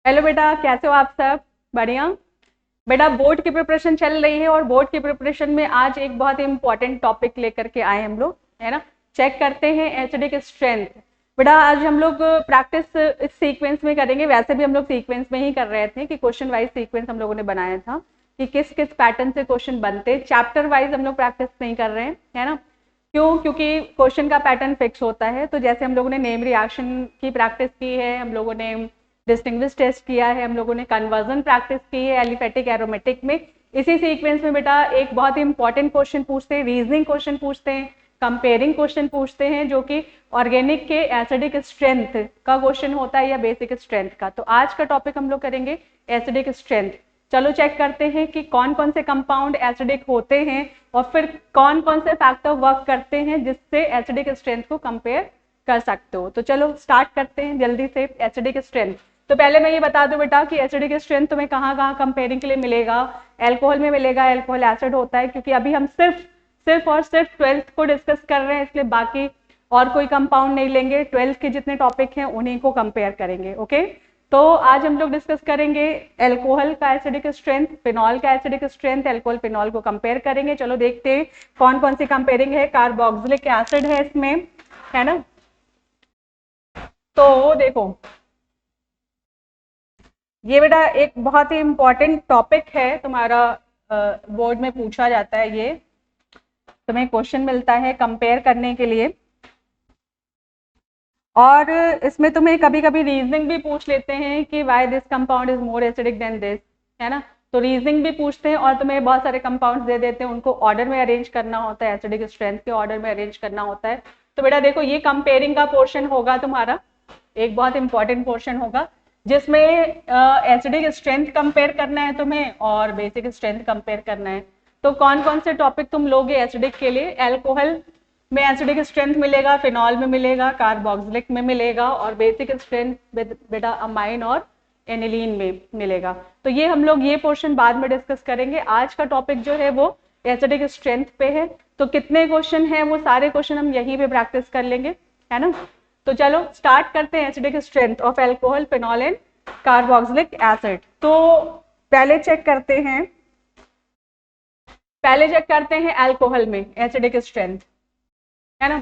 Hello बेटा, कैसे हो आप सब? बढ़िया। बेटा, बोर्ड की प्रिपरेशन चल रही है और बोर्ड की प्रिपरेशन में आज एक बहुत ही इंपॉर्टेंट टॉपिक लेकर के आए हम लोग, है ना। चेक करते हैं एचडी की स्ट्रेंथ। बेटा, आज हम लोग प्रैक्टिस इस सीक्वेंस में करेंगे। वैसे भी हम लोग सीक्वेंस में ही कर रहे थे कि क्वेश्चन वाइज सीक्वेंस हम लोगों ने बनाया था कि किस किस पैटर्न से क्वेश्चन बनते। चैप्टर वाइज हम लोग प्रैक्टिस नहीं कर रहे हैं, है ना। क्यों? क्योंकि क्वेश्चन का पैटर्न फिक्स होता है। तो जैसे हम लोगों ने नेम रिएक्शन की प्रैक्टिस की है, हम लोगों ने डिस्टिंग्विश टेस्ट किया है, हम लोगों ने कन्वर्जन प्रैक्टिस की है एलिफेटिक एरोमेटिक में। इसी सीक्वेंस में बेटा एक बहुत ही इंपॉर्टेंट क्वेश्चन पूछते हैं, रीजनिंग क्वेश्चन पूछते हैं, कंपेयरिंग क्वेश्चन पूछते हैं, जो कि ऑर्गेनिक के एसिडिक स्ट्रेंथ का क्वेश्चन होता है या बेसिक स्ट्रेंथ का। तो आज का टॉपिक हम लोग करेंगे एसिडिक स्ट्रेंथ। चलो चेक करते हैं कि कौन कौन से कंपाउंड एसिडिक होते हैं और फिर कौन कौन से फैक्टर वर्क करते हैं जिससे एसिडिक स्ट्रेंथ को कंपेयर कर सकते हो। तो चलो स्टार्ट करते हैं जल्दी से एसिडिक स्ट्रेंथ। तो पहले मैं ये बता दूं बेटा कि एसिडिक स्ट्रेंथ तुम्हें कहाँ कहाँ कंपेयरिंग के लिए मिलेगा। एल्कोहल में मिलेगा, एल्कोहल एसिड होता है, क्योंकि अभी हम सिर्फ और सिर्फ 12th को डिस्कस कर रहे हैं, इसलिए बाकी और कोई कंपाउंड नहीं लेंगे। 12th के जितने टॉपिक हैं उन्हीं को कंपेयर करेंगे। ओके, तो आज हम लोग डिस्कस करेंगे एल्कोहल का एसिडिक स्ट्रेंथ, फिनॉल का एसिडिक स्ट्रेंथ, एल्कोहल फिनॉल को कंपेयर करेंगे। चलो देखते हैं कौन कौन सी कंपेयरिंग है। कार्बोक्सिलिक एसिड है इसमें, है ना। तो देखो, ये बेटा एक बहुत ही इंपॉर्टेंट टॉपिक है तुम्हारा, बोर्ड में पूछा जाता है ये, तुम्हें क्वेश्चन मिलता है कंपेयर करने के लिए। और इसमें तुम्हें कभी कभी रीजनिंग भी पूछ लेते हैं कि why this compound is more acidic then this, है ना। तो रीजनिंग भी पूछते हैं और तुम्हें बहुत सारे कंपाउंड्स दे देते हैं, उनको ऑर्डर में अरेंज करना होता है, एसिडिक स्ट्रेंथ के ऑर्डर में अरेंज करना होता है। तो बेटा देखो, ये कंपेयरिंग का पोर्शन होगा तुम्हारा, एक बहुत इंपॉर्टेंट पोर्शन होगा जिसमें एसिडिक स्ट्रेंथ कंपेयर करना है तुम्हें और बेसिक स्ट्रेंथ कंपेयर करना है। तो कौन कौन से टॉपिक तुम लोगे एसिडिक के लिए? एल्कोहल में एसिडिक स्ट्रेंथ मिलेगा, फिनॉल में मिलेगा, कार्बोक्सिलिक में मिलेगा और बेसिक स्ट्रेंथ बेटा अमाइन और एनिलीन में मिलेगा। तो ये हम लोग ये पोर्शन बाद में डिस्कस करेंगे। आज का टॉपिक जो है वो एसिडिक स्ट्रेंथ पे है। तो कितने क्वेश्चन हैं वो सारे क्वेश्चन हम यहीं पे प्रैक्टिस कर लेंगे, है ना। तो चलो स्टार्ट करते हैं acidic strength of alcohol, phenol and carboxylic acid. तो पहले चेक करते हैं, एल्कोहल में एसिडिक स्ट्रेंथ, है ना।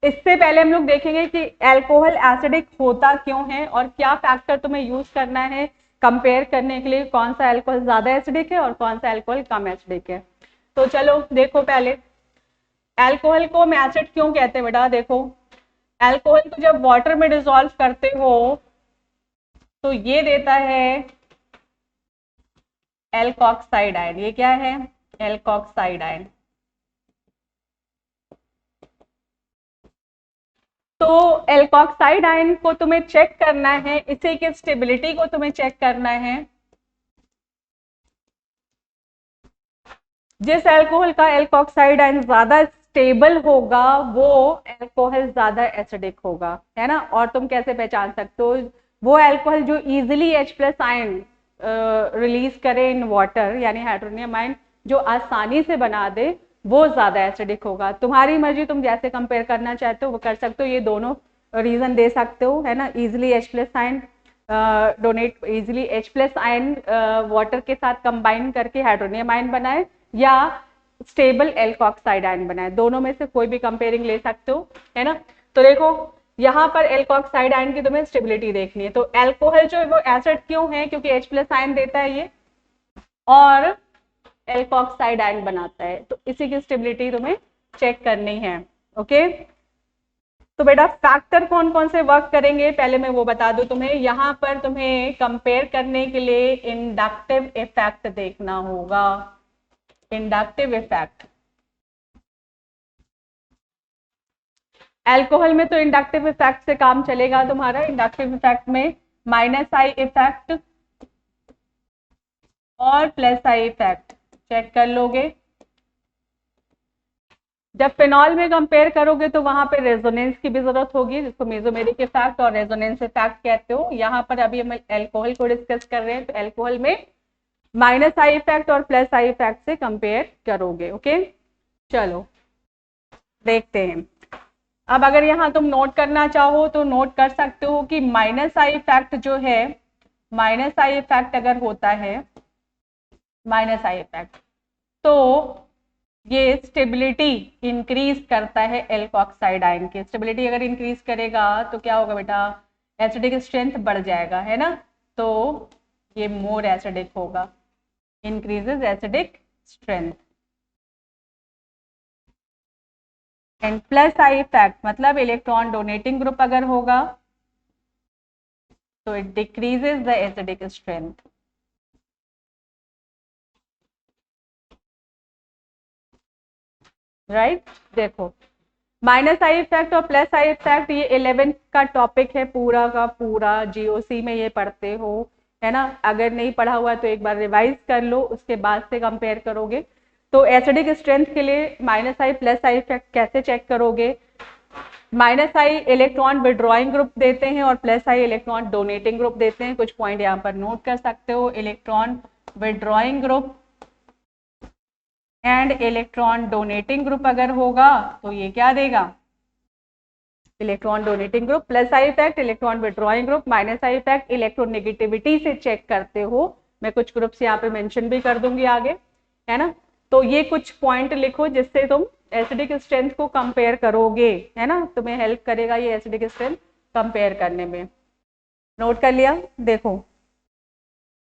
इससे पहले हम लोग देखेंगे कि एल्कोहल एसिडिक होता क्यों है और क्या फैक्टर तुम्हें यूज करना है कंपेयर करने के लिए, कौन सा एल्कोहल ज्यादा एसिडिक है और कौन सा एल्कोहल कम एसिडिक है। तो चलो देखो, पहले एल्कोहल को हम एसिड क्यों कहते हैं बेटा। देखो, एल्कोहल को जब वाटर में डिसॉल्व करते हो तो ये देता है एल्कोक्साइड आयन। ये क्या है? Alkoxide ion. तो एल्कोक्साइड आयन को तुम्हें चेक करना है, इसी की स्टेबिलिटी को तुम्हें चेक करना है। जिस एल्कोहल का एल्कोक्साइड आयन ज्यादा स्टेबल होगा वो एल्कोहल ज्यादा एसिडिक होगा, है ना। और तुम कैसे पहचान सकते हो? वो एल्कोहल जो easily H plus ion release करे इन वाटर, यानी हाइड्रोनियम आयन जो आसानी से बना दे, वो ज्यादा एसिडिक होगा। तुम्हारी मर्जी, तुम जैसे कंपेयर करना चाहते हो वो कर सकते हो। ये दोनों रीजन दे सकते हो, है ना। Easily H plus ion donate, easily H plus ion water के साथ कंबाइन करके हाइड्रोनियम आयन बनाए या स्टेबल एल्कोक्साइड आयन बनाए, दोनों में से कोई भी कंपेयरिंग ले सकते हो, है ना। तो देखो, यहाँ पर एल्कोक्साइड आयन की तुम्हें स्टेबिलिटी देखनी है। तो एल्कोहल जो है वो एसिड क्यों है? क्योंकि H प्लस आयन देता है ये और एल्कोक्साइड आयन बनाता है, तो इसी की स्टेबिलिटी तुम्हें चेक करनी है। ओके, तो बेटा फैक्टर कौन कौन से वर्क करेंगे पहले मैं वो बता दूं तुम्हें। यहां पर तुम्हें कंपेयर करने के लिए इंडक्टिव इफेक्ट देखना होगा। इंडक्टिव इफेक्ट, एल्कोहल में तो इंडक्टिव इफेक्ट से काम चलेगा तुम्हारा। इंडक्टिव इफेक्ट में माइनस आई इफेक्ट और प्लस आई इफेक्ट चेक कर लोगे। जब फिनॉल में कंपेयर करोगे तो वहां पे रेजोनेंस की भी जरूरत होगी, जिसको मेसोमेरिक इफेक्ट और रेजोनेंस इफेक्ट कहते हो। यहाँ पर अभी हम एल्कोहल को डिस्कस कर रहे हैं, तो एल्कोहल में माइनस आई इफेक्ट और प्लस आई इफेक्ट से कंपेयर करोगे। ओके, चलो देखते हैं। अब अगर यहाँ तुम नोट करना चाहो तो नोट कर सकते हो कि माइनस आई इफेक्ट जो है माइनस आई इफेक्ट अगर होता है, माइनस आई इफेक्ट, तो ये स्टेबिलिटी इंक्रीज करता है एल्कोक्साइड आयन की। स्टेबिलिटी अगर इंक्रीज करेगा तो क्या होगा बेटा, एसिडिक स्ट्रेंथ बढ़ जाएगा, है ना, तो ये मोर एसिडिक होगा, increases acidic strength. And plus I effect मतलब इलेक्ट्रॉन डोनेटिंग ग्रुप अगर होगा तो it decreases the acidic strength. Right, देखो माइनस आई इफेक्ट और प्लस आई इफेक्ट ये 11th का टॉपिक है, पूरा का पूरा जीओसी में ये पढ़ते हो, है ना। अगर नहीं पढ़ा हुआ तो एक बार रिवाइज कर लो, उसके बाद से कंपेयर करोगे। तो एसिडिक स्ट्रेंथ के लिए minus I plus I effect कैसे चेक करोगे, माइनस आई इलेक्ट्रॉन विड्रॉइंग ग्रुप देते हैं और प्लस आई इलेक्ट्रॉन डोनेटिंग ग्रुप देते हैं। कुछ पॉइंट यहाँ पर नोट कर सकते हो, electron withdrawing group and electron donating group अगर होगा तो ये क्या देगा, electron donating group. Plus I effect electron withdrawing group, minus I effect electronegativity से चेक करते हो। मैं कुछ ग्रुप्स यहाँ पे मेंशन भी कर दूंगी आगे, है ना। तो ये कुछ पॉइंट लिखो जिससे तुम एसिडिक स्ट्रेंथ को कंपेयर करोगे, है ना, तुम्हें हेल्प करेगा ये एसिडिक स्ट्रेंथ कंपेयर करने में। नोट कर लिया। देखो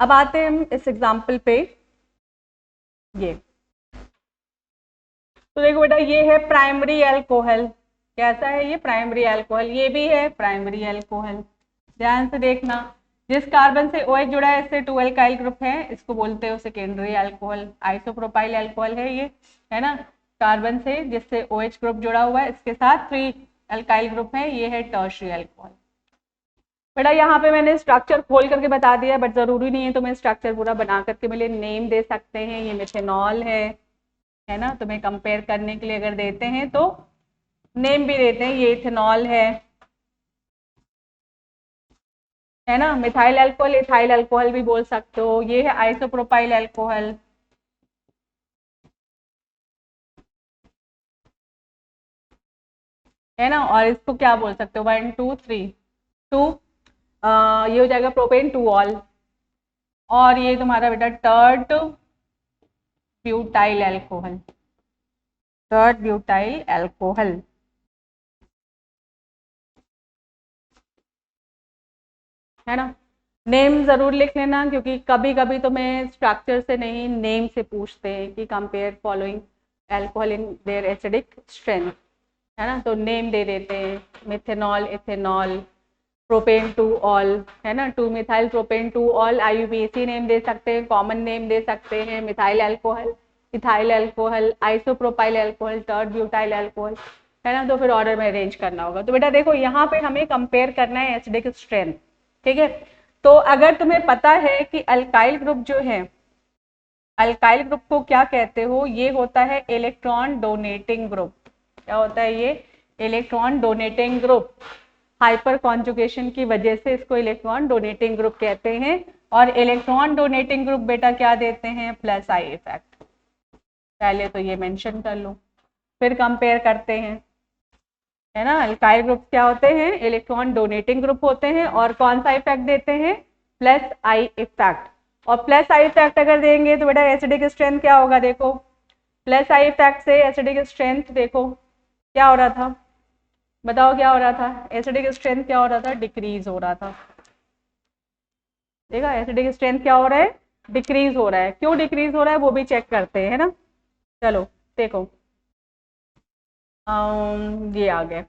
अब आते हैं हम इस एग्जाम्पल पे, ये तो देखो बेटा ये है प्राइमरी अल्कोहल, कैसा है ये प्राइमरी अल्कोहल, ये भी है प्राइमरी अल्कोहल। ध्यान से देखना, जिस कार्बन से OH जुड़ा है इससे 2 अल्काइल ग्रुप है, इसको बोलते हो सेकेंडरी अल्कोहल। आइसोप्रोपाइल अल्कोहल है ये, है ना, कार्बन से जिससे OH ग्रुप जुड़ा हुआ है इसके साथ 3 अल्काइल ग्रुप है, ये है टर्शियरी अल्कोहल। बेटा यहाँ पे मैंने स्ट्रक्चर खोल करके बता दिया, बट जरूरी नहीं है तुम्हें स्ट्रक्चर पूरा बना करके मिले, नेम दे सकते हैं, ये मिथेनॉल है ना, तुम्हें कंपेयर करने के लिए अगर देते हैं तो नेम भी देते हैं, ये इथेनॉल है ना, मिथाइल अल्कोहल इथाइल अल्कोहल भी बोल सकते हो, ये है आइसोप्रोपाइल अल्कोहल, है ना, और इसको क्या बोल सकते हो 1 2 3 2, ये हो जाएगा प्रोपेन 2 ऑल, और ये तुम्हारा बेटा टर्ड butyl alcohol, tert butyl alcohol, है ना। नेम जरूर लिख लेना क्योंकि कभी कभी तो मैं स्ट्रक्चर से नहीं नेम से पूछते हैं कि compare following alcohol in their acidic strength, है ना, तो नेम दे देते हैं, मिथेनॉल इथेनॉल प्रोपेन 2 ऑल, है ना, 2 methyl propane 2 ol, IUPAC name दे सकते हैं, कॉमन नेम दे सकते हैं, methyl alcohol ethyl alcohol isopropyl alcohol tert butyl alcohol, है ना। तो फिर ऑर्डर में अरेंज करना होगा। तो बेटा देखो यहाँ पे हमें कंपेयर करना है एसिडिक स्ट्रेंथ, ठीक है। तो अगर तुम्हें पता है कि अल्काइल ग्रुप जो है, अल्काइल ग्रुप को क्या कहते हो, ये होता है इलेक्ट्रॉन डोनेटिंग ग्रुप। क्या होता है ये, electron donating group. Hyper conjugation की वजह से इसको इलेक्ट्रॉन डोनेटिंग ग्रुप कहते हैं, और इलेक्ट्रॉन डोनेटिंग ग्रुप बेटा क्या देते हैं, प्लस आई इफेक्ट। पहले तो ये मेंशन कर लो, फिर कंपेयर करते हैं, है ना। अल्काइल ग्रुप क्या होते हैं, इलेक्ट्रॉन डोनेटिंग ग्रुप होते हैं, और कौन सा इफेक्ट देते हैं, प्लस आई इफेक्ट। और प्लस आई इफेक्ट अगर देंगे तो बेटा एसिडिक स्ट्रेंथ क्या होगा, देखो प्लस आई इफेक्ट से एसिडिक स्ट्रेंथ देखो क्या हो रहा था, बताओ क्या हो रहा था, एसिडिक स्ट्रेंथ क्या हो रहा था, डिक्रीज हो रहा था। देखा एसिडिक स्ट्रेंथ क्या हो रहा है, डिक्रीज हो रहा है। क्यों डिक्रीज हो रहा है वो भी चेक करते हैं, है ना। चलो देखो ये आ गए,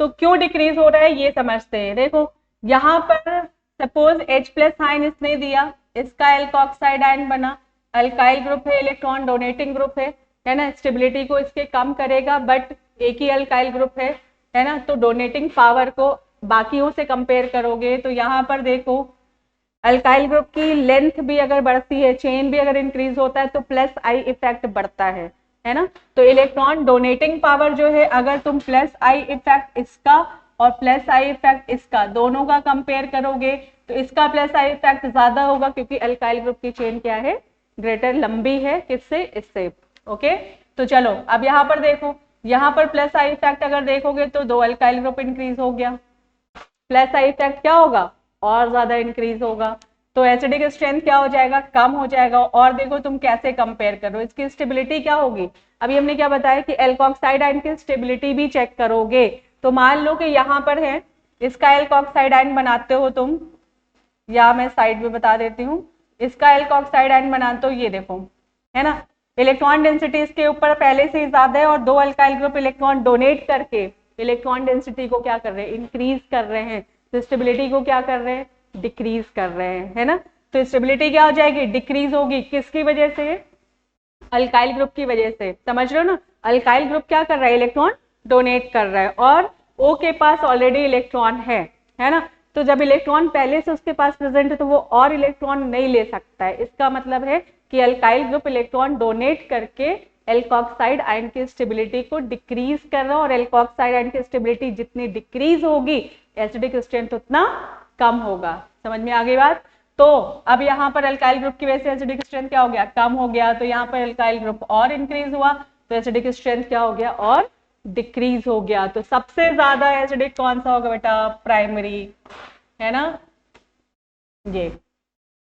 तो क्यों डिक्रीज हो रहा है ये समझते हैं। देखो यहाँ पर सपोज H प्लस आयन इसने दिया, इसका एल्कोक्साइड आयन बना, अल्काइल ग्रुप है, इलेक्ट्रॉन डोनेटिंग ग्रुप है ना, स्टेबिलिटी को इसके कम करेगा, बट एक ही अल्काइल ग्रुप है ना, तो डोनेटिंग पावर को बाकियों से कंपेयर करोगे तो यहाँ पर देखो अल्काइल ग्रुप की लेंथ भी अगर बढ़ती है, चेन भी अगर इंक्रीज होता है तो प्लस आई इफेक्ट बढ़ता है ना। तो इलेक्ट्रॉन डोनेटिंग पावर जो है, अगर तुम प्लस आई इफेक्ट इसका और प्लस आई इफेक्ट इसका दोनों का कंपेयर करोगे तो इसका प्लस आई इफेक्ट ज्यादा होगा, क्योंकि अल्काइल ग्रुप की चेन क्या है, ग्रेटर लंबी है, किससे, इससे। ओके, तो चलो अब यहाँ पर देखो, यहाँ पर प्लस आई इफेक्ट अगर देखोगे तो 2 अल्काइल ग्रुप इंक्रीज हो गया, प्लस आई इफेक्ट क्या होगा, और ज्यादा इंक्रीज होगा। तो एसिडिक स्ट्रेंथ क्या हो जाएगा, कम हो जाएगा। और देखो तुम कैसे कंपेयर करो, इसकी स्टेबिलिटी क्या होगी। अभी हमने क्या बताया कि एल्कोक्साइड आयन की स्टेबिलिटी भी चेक करोगे। तो मान लो कि यहाँ पर है, इसका एल्कोक्साइड आयन बनाते हो तुम, या मैं साइड में बता देती हूँ, इसका एल्कोक्साइड आयन बनाते हो, ये देखो है ना, इलेक्ट्रॉन डेंसिटी इसके ऊपर पहले से ही ज्यादा है और दो अल्काइल ग्रुप इलेक्ट्रॉन डोनेट करके इलेक्ट्रॉन डेंसिटी को क्या कर रहे हैं, इंक्रीज कर रहे हैं। तो स्टेबिलिटी को क्या कर रहे हैं, डिक्रीज कर रहे हैं, है ना। तो स्टेबिलिटी क्या हो जाएगी, डिक्रीज होगी। किसकी वजह से, अल्काइल ग्रुप की वजह से। समझ रहे हो ना, अल्काइल ग्रुप क्या कर रहा है, इलेक्ट्रॉन डोनेट कर रहा है और O के पास ऑलरेडी इलेक्ट्रॉन है ना। तो जब इलेक्ट्रॉन पहले से उसके पास प्रेजेंट है तो वो और इलेक्ट्रॉन नहीं ले सकता है। इसका मतलब है कि अल्काइल ग्रुप इलेक्ट्रॉन डोनेट करके एल्कोक्साइड आयन की स्टेबिलिटी को डिक्रीज कर रहा है, और एल्कोक्साइड आयन की स्टेबिलिटी जितनी डिक्रीज होगी एसिडिक स्ट्रेंथ उतना कम होगा। समझ में आ गई बात। तो अब यहाँ पर अल्काइल ग्रुप की वजह से एसिडिक स्ट्रेंथ क्या हो गया, कम हो गया। तो यहाँ पर अल्काइल ग्रुप और इंक्रीज हुआ तो एसिडिक स्ट्रेंथ क्या हो गया, और डिक्रीज हो गया। तो सबसे ज्यादा एसिडिक कौन सा होगा बेटा, प्राइमरी, है ना। ये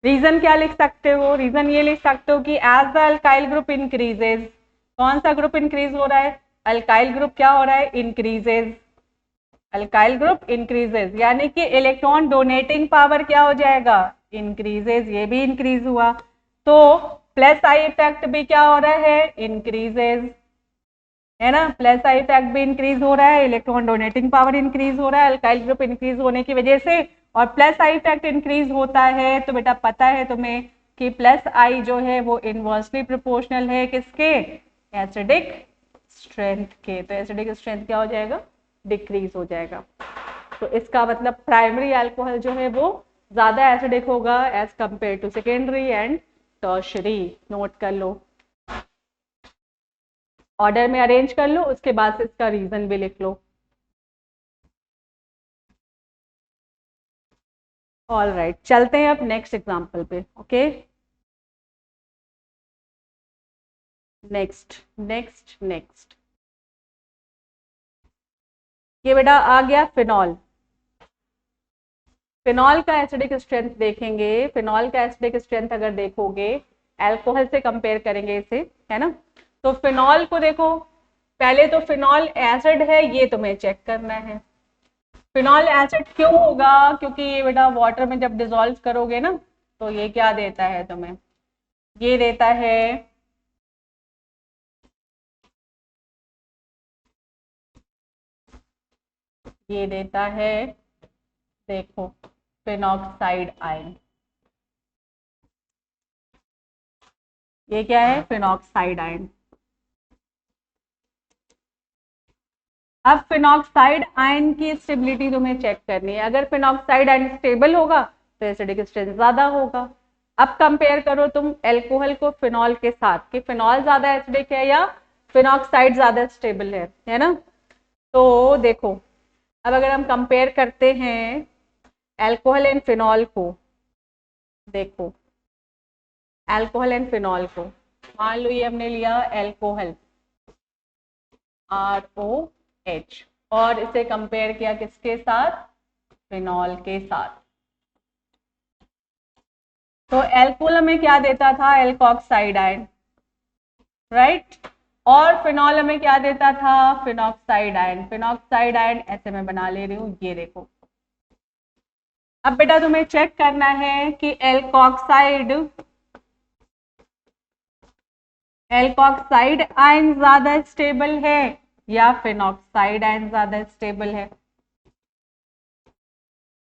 रीजन क्या लिख सकते हो, रीजन ये लिख सकते हो कि as the alkyl group increases, कौन सा ग्रुप इंक्रीज हो रहा है, अल्काइल ग्रुप क्या हो रहा है, इंक्रीजेज, अल्काइल ग्रुप इंक्रीजेज, यानी कि इलेक्ट्रॉन डोनेटिंग पावर क्या हो जाएगा, इंक्रीजेज, ये भी इंक्रीज हुआ। तो प्लस आई इफेक्ट भी क्या हो रहा है, इंक्रीजेज, है ना। प्लस आई इफेक्ट भी इंक्रीज हो रहा है, इलेक्ट्रॉन डोनेटिंग पावर इंक्रीज हो रहा है अल्काइल ग्रुप इंक्रीज होने की वजह से। और प्लस आई इफेक्ट इंक्रीज होता है तो बेटा पता है तुम्हें कि प्लस आई जो है वो इनवर्सली प्रोपोर्शनल है किसके, एसिडिक स्ट्रेंथ के। तो एसिडिक स्ट्रेंथ क्या हो जाएगा, डिक्रीज हो जाएगा। तो इसका मतलब प्राइमरी अल्कोहल जो है वो ज्यादा एसिडिक होगा as compared to secondary and tertiary. Note कर लो, ऑर्डर में अरेंज कर लो, उसके बाद से इसका रीजन भी लिख लो। ऑल राइट, चलते हैं अब नेक्स्ट एग्जाम्पल पे। ओके, नेक्स्ट नेक्स्ट नेक्स्ट, ये बेटा आ गया फिनॉल। फिनॉल का एसिडिक स्ट्रेंथ देखेंगे, फिनॉल का एसिडिक स्ट्रेंथ अगर देखोगे अल्कोहल से कंपेयर करेंगे इसे, है ना। तो फिनॉल को देखो, पहले तो फिनॉल एसिड है ये तुम्हें चेक करना है। फिनॉल एसिड क्यों होगा, क्योंकि ये बेटा वाटर में जब डिसॉल्व करोगे ना तो ये क्या देता है तुम्हें, ये देता है ये देता है देखो फिनॉक्साइड आयन। ये क्या है, फिनॉक्साइड आयन। अब फिनॉक्साइड आयन की स्टेबिलिटी तुम्हें चेक करनी है। अगर फिनॉक्साइड आयन स्टेबल होगा तो एसिडिक स्ट्रेंथ ज्यादा होगा। अब कंपेयर करो तुम एल्कोहल को फिनॉल के साथ कि फिनॉल ज्यादा एसिडिक है या फिनॉक्साइड ज्यादा स्टेबल है ना। तो देखो, अब अगर हम कंपेयर करते हैं एल्कोहल एंड फिनॉल को, देखो एल्कोहल एंड फिनॉल को, मान लो ये हमने लिया एल्कोहल ROH और इसे कंपेयर किया किसके साथ, फिनॉल के साथ। तो एल्कोहल में क्या देता था, एल्कोक्साइड आयन, राइट। और फिनॉल में क्या देता था, फिनॉक्साइड आयन। फिनॉक्साइड आयन ऐसे मैं बना ले रही हूँ, ये देखो। अब बेटा तुम्हें चेक करना है कि एल्कोक्साइड आयन ज्यादा स्टेबल है या फिनॉक्साइड आयन ज्यादा स्टेबल है।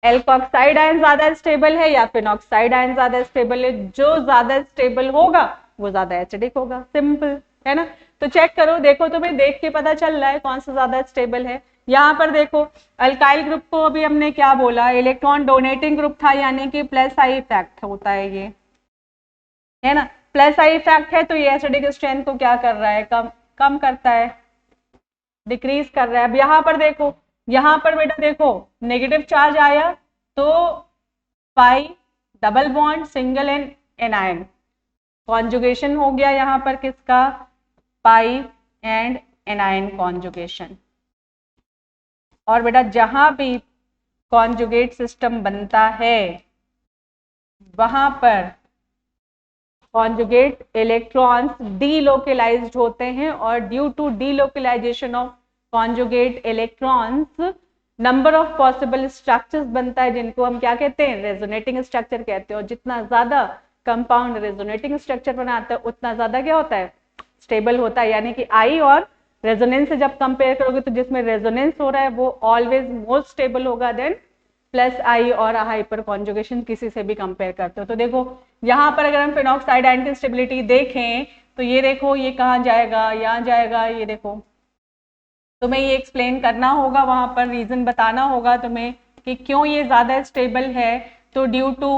एल्कोक्साइड आयन ज्यादा स्टेबल है या फिनॉक्साइड आयन ज्यादा स्टेबल है। जो ज्यादा स्टेबल होगा वो ज्यादा एसिडिक होगा, सिंपल, है ना। तो चेक करो, देखो तुम्हें देख के पता चल रहा है कौन सा ज्यादा स्टेबल है। यहाँ पर देखो अल्काइल ग्रुप को अभी हमने क्या बोला, इलेक्ट्रॉन डोनेटिंग ग्रुप था, यानी कि प्लस आई इफेक्ट होता है ये, है ना। प्लस आई इफेक्ट है तो ये एसिडिक स्ट्रेंथ को क्या कर रहा है, कम करता है, डिक्रीज कर रहा है। अब यहाँ पर देखो, यहाँ पर बेटा देखो नेगेटिव चार्ज आया तो pi double bond single and anion, conjugation हो गया यहाँ पर किसका, पाई एंड एनायन कॉन्जुगेशन। और बेटा जहां भी कॉन्जुगेट सिस्टम बनता है वहां पर कॉन्जुगेट इलेक्ट्रॉन्स डीलोकलाइज्ड होते हैं और due to delocalization of conjugate electrons number of possible structures बनता है जिनको हम क्या कहते हैं, रेजोनेटिंग स्ट्रक्चर कहते हैं। और जितना ज्यादा कंपाउंड रेजोनेटिंग स्ट्रक्चर बनाता है उतना ज्यादा क्या होता है, स्टेबल होता है। यानी कि आई और रेजोनेंस से जब कंपेयर करोगे तो जिसमें रेजोनेंस हो रहा है वो ऑलवेज मोर स्टेबल होगा देन प्लस आई और हाइपर कॉन्जुगेशन किसी से भी कंपेयर करते हो। तो देखो यहाँ पर अगर हम फिनॉक्साइड एंटी स्टेबिलिटी देखें तो ये देखो ये कहाँ जाएगा, यहाँ जाएगा। ये देखो तुम्हें ये एक्सप्लेन करना होगा, वहां पर रीजन बताना होगा तुम्हें कि क्यों ये ज्यादा स्टेबल है। तो due to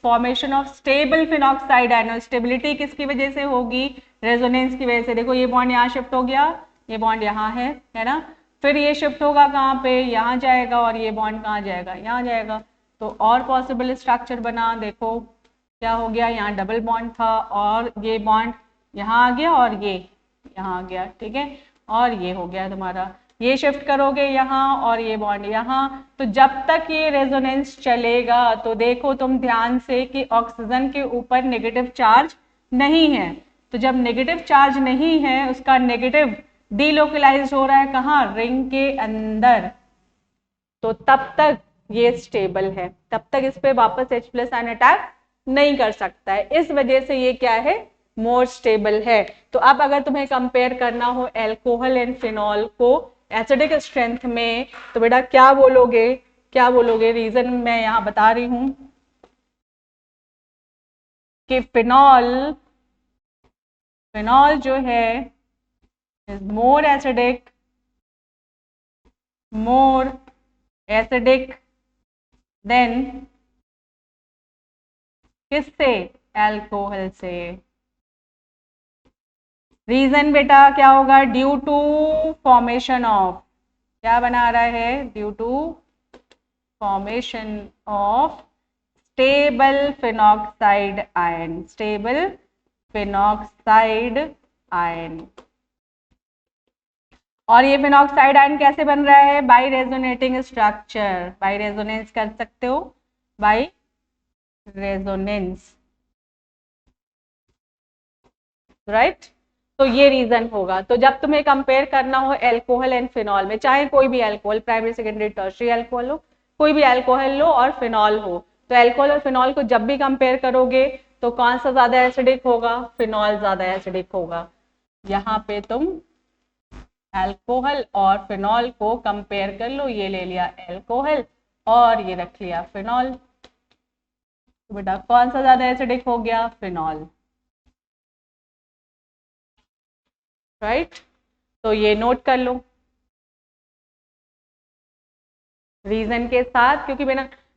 formation of stable phenoxide ion, stability किसकी वजह से होगी, रेजोनेंस की वजह से। देखो ये बॉन्ड यहाँ शिफ्ट हो गया, ये बॉन्ड यहाँ है ना, फिर ये शिफ्ट होगा कहाँ पे, यहाँ जाएगा और ये बॉन्ड कहाँ जाएगा, यहाँ जाएगा। तो और पॉसिबल स्ट्रक्चर बना, देखो क्या हो गया, यहाँ डबल बॉन्ड था और ये बॉन्ड यहाँ आ गया और ये यहाँ आ गया, ठीक है। और ये हो गया तुम्हारा, ये शिफ्ट करोगे यहाँ और ये बॉन्ड यहाँ। तो जब तक ये रेजोनेंस चलेगा तो देखो तुम ध्यान से कि ऑक्सीजन के ऊपर नेगेटिव चार्ज नहीं है। तो जब नेगेटिव चार्ज नहीं है, उसका नेगेटिव डीलोकलाइज हो रहा है कहाँ, रिंग के अंदर, तो तब तक ये स्टेबल है, तब तक इस पे वापस H+ आयन अटैक नहीं कर सकता है। इस वजह से ये क्या है, मोर स्टेबल है। तो अब अगर तुम्हें कंपेयर करना हो एल्कोहल एंड फिनॉल को एसिडिक स्ट्रेंथ में, तो बेटा क्या बोलोगे, क्या बोलोगे। रीजन मैं यहाँ बता रही हूं कि फिनॉल जो है is more acidic than किससे, अल्कोहल से। रीजन बेटा क्या होगा, ड्यू टू फॉर्मेशन ऑफ, क्या बना रहा है, due to formation of stable phenoxide ion, stable phenoxide ion. और ये फिनॉक्साइड आयन कैसे बन रहा है, by resonating structure, by resonance कर सकते हो, बाई रेजोनेंस, राइट। तो ये रीजन होगा। तो जब तुम्हें कंपेयर करना हो एल्कोहल एंड फिनॉल में, चाहे कोई भी alcohol, primary secondary tertiary alcohol हो, कोई भी एल्कोहल लो और फिनॉल हो, तो एल्कोहल और फिनॉल को जब भी कंपेयर करोगे तो कौन सा ज्यादा एसिडिक होगा, फिनॉल ज्यादा एसिडिक होगा। यहाँ पे तुम अल्कोहल और फिनॉल को कंपेयर कर लो, ये ले लिया अल्कोहल और ये रख लिया फिनॉल, तो बेटा कौन सा ज्यादा एसिडिक हो गया, फिनॉल, राइट। तो ये नोट कर लो रीजन के साथ, क्योंकि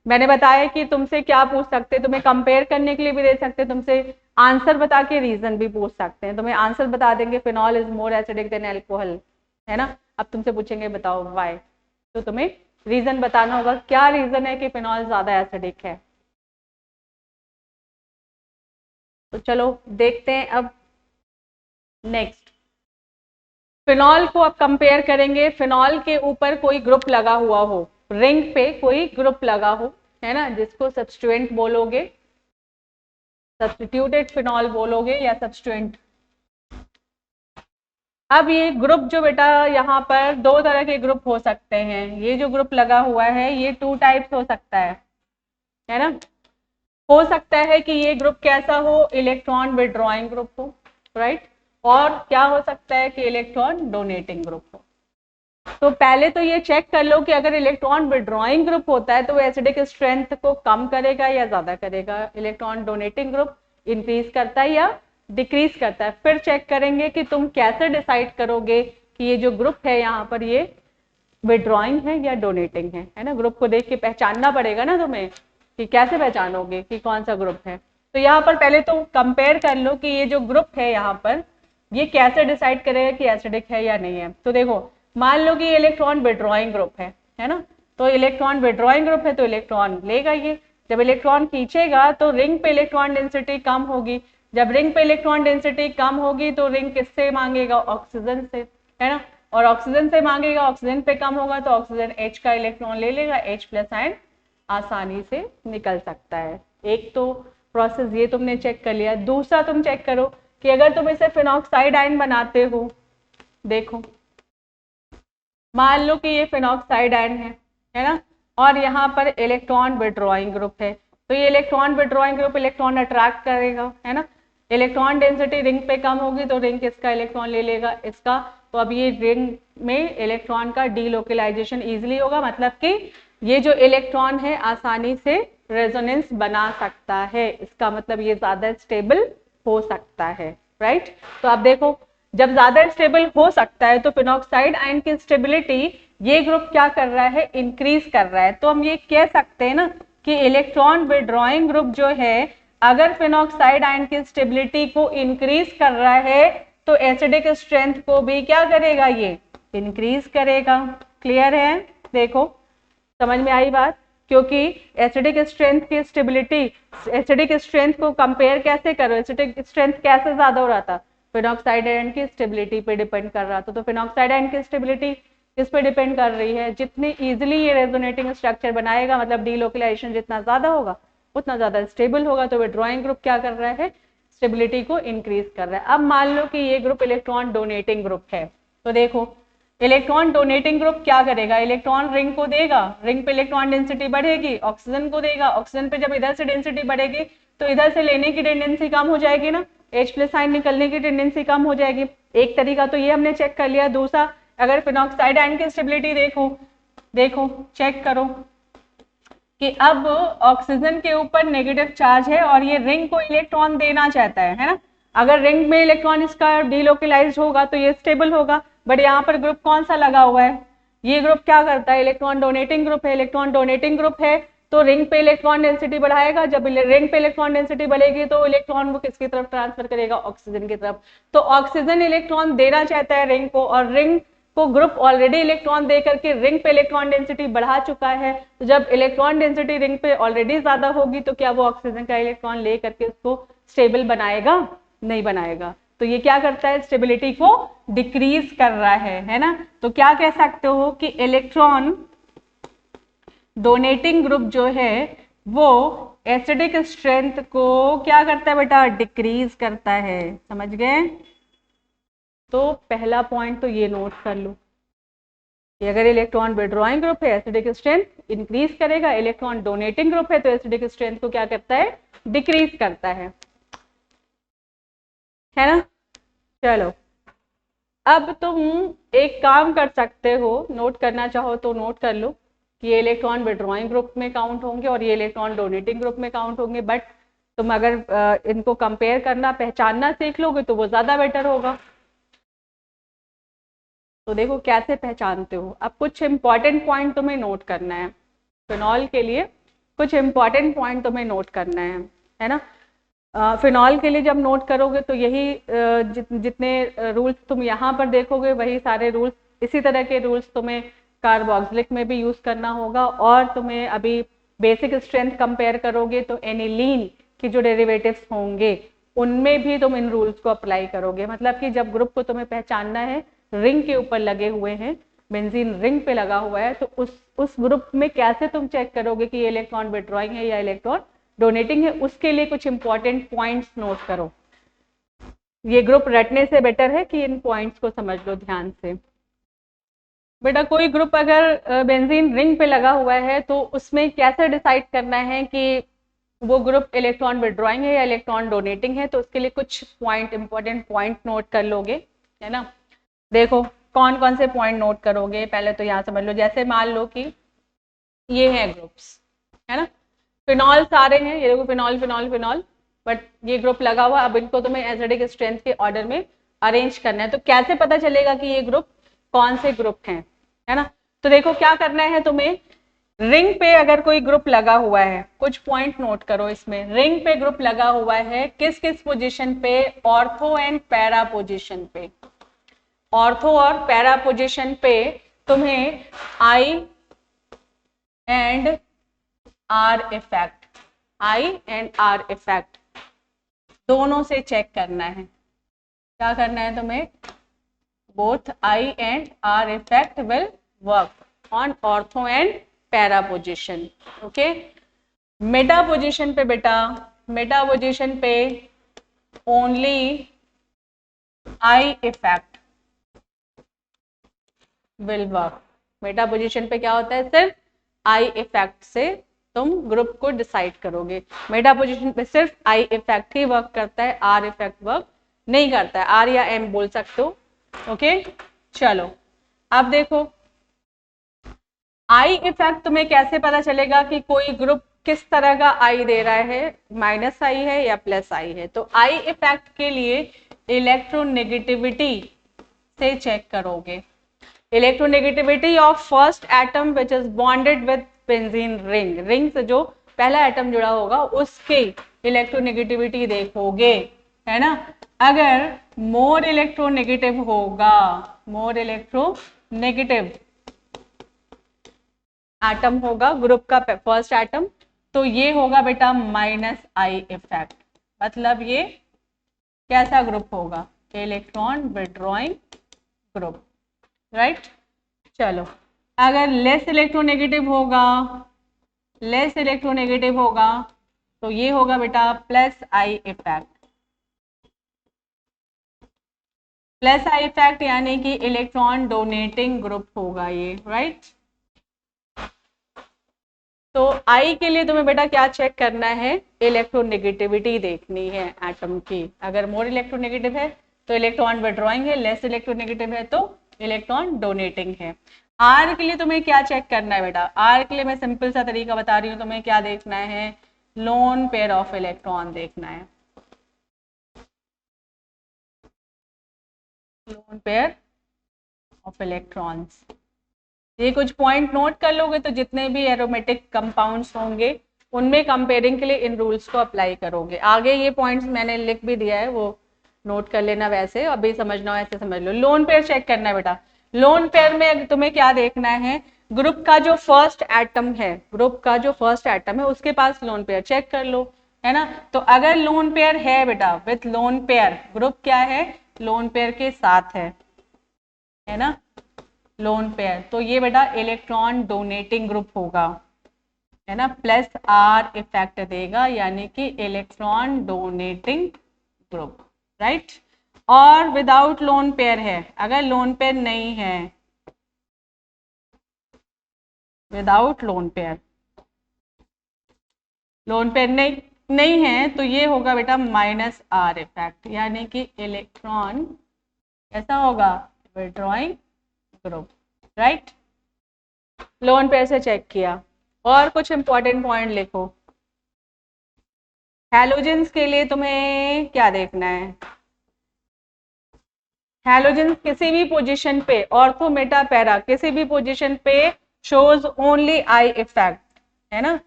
मैंने बताया कि तुमसे क्या पूछ सकते, तुम्हें कंपेयर करने के लिए भी दे सकते, तुमसे आंसर बता के रीजन भी पूछ सकते हैं। तुम्हें आंसर बता देंगे phenol is more acidic then alcohol, है ना। अब तुमसे पूछेंगे बताओ व्हाई, तो तुम्हें रीजन बताना होगा, क्या रीजन है कि फिनॉल ज्यादा एसिडिक है। तो चलो देखते हैं अब नेक्स्ट। फिनॉल को अब कंपेयर करेंगे, फिनॉल के ऊपर कोई ग्रुप लगा हुआ हो, रिंग पे कोई ग्रुप लगा हो, है ना, जिसको सब्स्टिट्यूएंट बोलोगे, सब्स्टिट्यूटेड फिनॉल बोलोगे या सब्स्टिट्यूएंट। अब ये ग्रुप जो बेटा यहाँ पर दो तरह के ग्रुप हो सकते हैं, ये जो ग्रुप लगा हुआ है ये 2 टाइप्स हो सकता है ना। हो सकता है कि ये ग्रुप कैसा हो, इलेक्ट्रॉन विड्रॉइंग ग्रुप हो, राइट। और क्या हो सकता है कि इलेक्ट्रॉन डोनेटिंग ग्रुप हो। तो पहले तो ये चेक कर लो कि अगर इलेक्ट्रॉन विड्रॉइंग ग्रुप होता है तो वो एसिडिक स्ट्रेंथ को कम करेगा या ज्यादा करेगा, इलेक्ट्रॉन डोनेटिंग ग्रुप इंक्रीज करता है या डिक्रीज करता है। फिर चेक करेंगे कि तुम कैसे डिसाइड करोगे कि ये जो ग्रुप है यहाँ पर ये विड्रॉइंग है या डोनेटिंग है ना। ग्रुप को देख के पहचानना पड़ेगा ना तुम्हें, कि कैसे पहचानोगे कि कौन सा ग्रुप है। तो यहाँ पर पहले तो कंपेयर कर लो कि ये जो ग्रुप है यहाँ पर ये कैसे डिसाइड करेगा कि एसिडिक है या नहीं है। तो देखो मान लो कि इलेक्ट्रॉन विड्रॉइंग ग्रुप है ना, तो इलेक्ट्रॉन विड्रॉइंग ग्रुप है तो इलेक्ट्रॉन लेगा ये। जब इलेक्ट्रॉन खींचेगा तो रिंग पे इलेक्ट्रॉन डेंसिटी कम होगी, जब रिंग पे इलेक्ट्रॉन डेंसिटी कम होगी तो रिंग किससे मांगेगा, ऑक्सीजन से, है ना। और ऑक्सीजन से मांगेगा, ऑक्सीजन पे कम होगा तो ऑक्सीजन H का इलेक्ट्रॉन ले लेगा, H+ आयन आसानी से निकल सकता है। एक तो प्रोसेस ये तुमने चेक कर लिया। दूसरा तुम चेक करो कि अगर तुम इसे फिनॉक्साइड आयन बनाते हो, देखो मान लो कि ये फिनॉक्साइड आयन है ना, और यहाँ पर इलेक्ट्रॉन विड्रॉइंग ग्रुप है, तो ये electron withdrawing group electron attract करेगा, है ना। इलेक्ट्रॉन डेंसिटी रिंग पे कम होगी तो रिंग किसका इलेक्ट्रॉन ले लेगा, इसका। तो अब ये रिंग में इलेक्ट्रॉन का डीलोकलाइजेशन इजिली होगा, मतलब कि ये जो इलेक्ट्रॉन है आसानी से रेजोनेंस बना सकता है, इसका मतलब ये ज्यादा स्टेबल हो सकता है, राइट। तो आप देखो जब ज्यादा स्टेबल हो सकता है तो फिनॉक्साइड आयन की स्टेबिलिटी ये ग्रुप क्या कर रहा है, इंक्रीज कर रहा है। तो हम ये कह सकते हैं ना कि इलेक्ट्रॉन विड्रॉइंग ग्रुप जो है अगर फिनॉक्साइड आयन की स्टेबिलिटी को इंक्रीज कर रहा है तो एसिडिक स्ट्रेंथ को भी क्या करेगा, ये इंक्रीज करेगा। क्लियर है, देखो समझ में आई बात। क्योंकि एसिडिक स्ट्रेंथ की स्टेबिलिटी, एसिडिक स्ट्रेंथ को कंपेयर कैसे करो, एसिडिक स्ट्रेंथ कैसे ज्यादा हो रहा था, फिनॉक्साइड आयन की स्टेबिलिटी पे डिपेंड कर रहा था। तो फिनॉक्साइड आयन की स्टेबिलिटी किस पे डिपेंड कर रही है, जितनी इजीली ये रेजोनेटिंग स्ट्रक्चर बनाएगा, मतलब डीलोकलाइजेशन जितना ज्यादा होगा उतना ज्यादा स्टेबल होगा। तो विड्रॉइंग ग्रुप क्या कर रहा है, स्टेबिलिटी को इंक्रीज कर रहा है। अब मान लो कि ये ग्रुप इलेक्ट्रॉन डोनेटिंग ग्रुप है, तो देखो इलेक्ट्रॉन डोनेटिंग ग्रुप क्या करेगा, इलेक्ट्रॉन रिंग को देगा, रिंग पे इलेक्ट्रॉन डेंसिटी बढ़ेगी, ऑक्सीजन को देगा, ऑक्सीजन पे जब इधर से डेंसिटी बढ़ेगी तो इधर से लेने की टेंडेंसी कम हो जाएगी ना, H+ आयन निकलने की टेंडेंसी कम हो जाएगी। एक तरीका तो ये हमने चेक कर लिया। दूसरा, अगर फिनॉक्साइड आयन की स्टेबिलिटी देखो चेक करो कि अब ऑक्सीजन के ऊपर नेगेटिव चार्ज है और ये रिंग को इलेक्ट्रॉन देना चाहता है ना। अगर रिंग में इलेक्ट्रॉन इसका डीलोकलाइज्ड होगा तो ये स्टेबल होगा, बट यहाँ पर ग्रुप कौन सा लगा हुआ है, ये ग्रुप क्या करता है, इलेक्ट्रॉन डोनेटिंग ग्रुप है। इलेक्ट्रॉन डोनेटिंग ग्रुप है तो रिंग पे इलेक्ट्रॉन डेंसिटी बढ़ाएगा, जब रिंग पे इलेक्ट्रॉन डेंसिटी बढ़ेगी तो इलेक्ट्रॉन वो किसकी तरफ ट्रांसफर करेगा, ऑक्सीजन की तरफ। तो ऑक्सीजन इलेक्ट्रॉन देना चाहता है रिंग को, और रिंग को ग्रुप ऑलरेडी इलेक्ट्रॉन दे करके रिंग पे इलेक्ट्रॉन डेंसिटी बढ़ा चुका है। तो जब इलेक्ट्रॉन डेंसिटी रिंग पे ऑलरेडी ज्यादा होगी तो क्या वो ऑक्सीजन का इलेक्ट्रॉन ले करके उसको स्टेबल बनाएगा, नहीं बनाएगा। तो ये क्या करता है, स्टेबिलिटी को डिक्रीज कर रहा है ना। तो क्या कह सकते हो कि इलेक्ट्रॉन डोनेटिंग ग्रुप जो है वो एसिडिक स्ट्रेंथ को क्या करता है बेटा, डिक्रीज करता है। समझ गए। तो पहला पॉइंट तो ये नोट कर लो कि अगर इलेक्ट्रॉन विड्रॉइंग ग्रुप है एसिडिक स्ट्रेंथ इंक्रीज करेगा, इलेक्ट्रॉन डोनेटिंग ग्रुप है तो एसिडिक स्ट्रेंथ को क्या करता है, डिक्रीज करता है ना। चलो अब तुम एक काम कर सकते हो, नोट करना चाहो तो नोट कर लो कि ये इलेक्ट्रॉन विड्रॉइंग ग्रुप में काउंट होंगे और ये इलेक्ट्रॉन डोनेटिंग ग्रुप में काउंट होंगे, बट तुम अगर इनको कंपेयर करना पहचानना सीख लोगे तो वो ज्यादा बेटर होगा। तो देखो कैसे पहचानते हो। अब कुछ इंपॉर्टेंट पॉइंट तुम्हें नोट करना है, फिनॉल के लिए कुछ इंपॉर्टेंट पॉइंट तुम्हें नोट करना है ना। फिनॉल के लिए जब नोट करोगे तो यही जितने रूल्स तुम यहाँ पर देखोगे वही सारे रूल्स, इसी तरह के रूल्स तुम्हें कार्बोक्सिलिक में भी यूज करना होगा। और तुम्हें अभी बेसिक स्ट्रेंथ कंपेयर करोगे तो एनिलीन की जो डेरिवेटिव्स होंगे उनमें भी तुम इन रूल्स को अप्लाई करोगे। मतलब कि जब ग्रुप को तुम्हें पहचानना है, रिंग के ऊपर लगे हुए हैं, बेंजीन रिंग पे लगा हुआ है, तो उस ग्रुप में कैसे तुम चेक करोगे कि ये इलेक्ट्रॉन विड्रॉइंग है या इलेक्ट्रॉन डोनेटिंग है, उसके लिए कुछ इंपॉर्टेंट पॉइंट्स नोट करो। ये ग्रुप रटने से बेटर है कि इन पॉइंट्स को समझ लो ध्यान से। बेटा कोई ग्रुप अगर बेंजीन रिंग पे लगा हुआ है तो उसमें कैसे डिसाइड करना है कि वो ग्रुप इलेक्ट्रॉन विड्रॉइंग है या इलेक्ट्रॉन डोनेटिंग है, तो उसके लिए कुछ पॉइंट इंपॉर्टेंट पॉइंट नोट कर लोगे, है ना। देखो कौन कौन से पॉइंट नोट करोगे, पहले तो यहाँ समझ लो। जैसे मान लो कि ये हैं ग्रुप्स, है ना, फिनॉल सारे हैं, ये देखो फिनॉल फिनॉल फिनॉल, बट ये ग्रुप लगा हुआ। अब इनको तुम्हें एसिडिक स्ट्रेंथ के ऑर्डर में अरेंज करना है, तो कैसे पता चलेगा कि ये ग्रुप कौन से ग्रुप हैं, है ना। तो देखो क्या करना है तुम्हें, रिंग पे अगर कोई ग्रुप लगा हुआ है, कुछ पॉइंट नोट करो इसमें। रिंग पे ग्रुप लगा हुआ है किस किस पोजीशन पे, ऑर्थो एंड पैरा पोजीशन पे। ऑर्थो और पैरा पोजीशन पे तुम्हें I and R effect, I and R effect दोनों से चेक करना है। क्या करना है तुम्हें, both I and R effect will work on ortho and para position. Okay, Meta position पे बेटा, मेटा पोजीशन पे only I effect will work. Meta position पे क्या होता है, सिर्फ I effect से तुम ग्रुप को डिसाइड करोगे. मेटा पोजीशन पे सिर्फ I effect ही वर्क करता है, R effect वर्क नहीं करता है. R या M बोल सकते हो. ओके, चलो अब देखो I इफेक्ट तुम्हें कैसे पता चलेगा कि कोई ग्रुप किस तरह का I दे रहा है, माइनस I है या प्लस I है. तो I इफेक्ट के लिए इलेक्ट्रोनेगेटिविटी से चेक करोगे. Electronegativity of first atom which is bonded with benzene ring, ring से जो पहला एटम जुड़ा होगा उसके इलेक्ट्रोनेगेटिविटी देखोगे, है ना. अगर मोर इलेक्ट्रोनेगेटिव होगा, मोर इलेक्ट्रोनेगेटिव एटम होगा ग्रुप का फर्स्ट एटम, तो ये होगा बेटा माइनस I इफेक्ट. मतलब ये कैसा ग्रुप होगा, इलेक्ट्रॉन विड्रॉइंग ग्रुप, राइट. चलो अगर लेस इलेक्ट्रोनेगेटिव होगा, लेस इलेक्ट्रोनेगेटिव होगा तो ये होगा बेटा plus I effect. Plus I effect यानी कि इलेक्ट्रॉन डोनेटिंग ग्रुप होगा ये, राइट. तो I के लिए तुम्हें बेटा क्या चेक करना है, इलेक्ट्रोनेगेटिविटी देखनी है एटम की. अगर मोर इलेक्ट्रोनेगेटिव है तो इलेक्ट्रॉन विड्रॉइंग है, लेस इलेक्ट्रोनेगेटिव है तो इलेक्ट्रॉन डोनेटिंग है. R के लिए तुम्हें क्या चेक करना है बेटा, R के लिए मैं सिंपल सा तरीका बता रही हूँ. तुम्हें क्या देखना है, लोन पेयर ऑफ इलेक्ट्रॉन देखना है, लोन पेयर ऑफ इलेक्ट्रॉन्स. ये कुछ पॉइंट नोट कर लोगे तो जितने भी एरोमेटिक कंपाउंड्स होंगे उनमें कंपेयरिंग के लिए इन रूल्स को अप्लाई करोगे. आगे ये पॉइंट्स मैंने लिख भी दिया है, वो नोट कर लेना. वैसे अभी समझना हो ऐसे समझ लो. लोन पेयर चेक करना है बेटा. लोन पेयर में तुम्हें क्या देखना है, ग्रुप का जो फर्स्ट एटम है, ग्रुप का जो फर्स्ट एटम है उसके पास लोन पेयर चेक कर लो, है ना. तो अगर लोन पेयर है बेटा, विथ लोन पेयर, ग्रुप क्या है, लोन पेयर के साथ है ना, लोन पेयर, तो ये बेटा इलेक्ट्रॉन डोनेटिंग ग्रुप होगा, है ना. प्लस R इफेक्ट देगा यानी कि इलेक्ट्रॉन डोनेटिंग ग्रुप, राइट. और विदाउट लोन पेयर है, अगर लोन पेयर नहीं है, without lone pair, lone pair नहीं है तो ये होगा बेटा माइनस R इफेक्ट यानी कि इलेक्ट्रॉन ऐसा होगा withdrawing group, right. Lone pair से चेक किया. और कुछ इंपॉर्टेंट पॉइंट लिखो. हैलोजेंस के लिए तुम्हें क्या देखना है, हैलोजेंस किसी भी पोजीशन पे, ऑर्थो मेटा पैरा किसी भी पोजीशन पे शोज ओनली I इफेक्ट, है ना.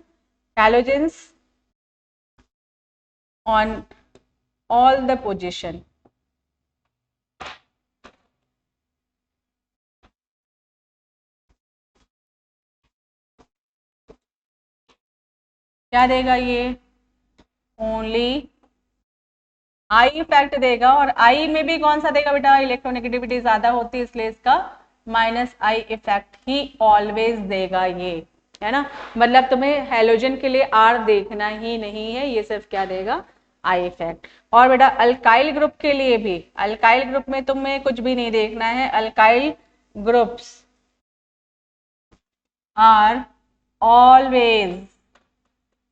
Halogens on all the position. क्या देगा ये, ओनली I इफेक्ट देगा. और I में भी कौन सा देगा बेटा, इलेक्ट्रोनेगेटिविटी ज्यादा होती है इसलिए इसका minus I effect he always देगा ये, है ना. मतलब तुम्हें हैलोजन के लिए R देखना ही नहीं है, ये सिर्फ क्या देगा, I इफेक्ट. और बेटा अल्काइल ग्रुप के लिए भी, अल्काइल ग्रुप में तुम्हें कुछ भी नहीं देखना है. Alkyl groups are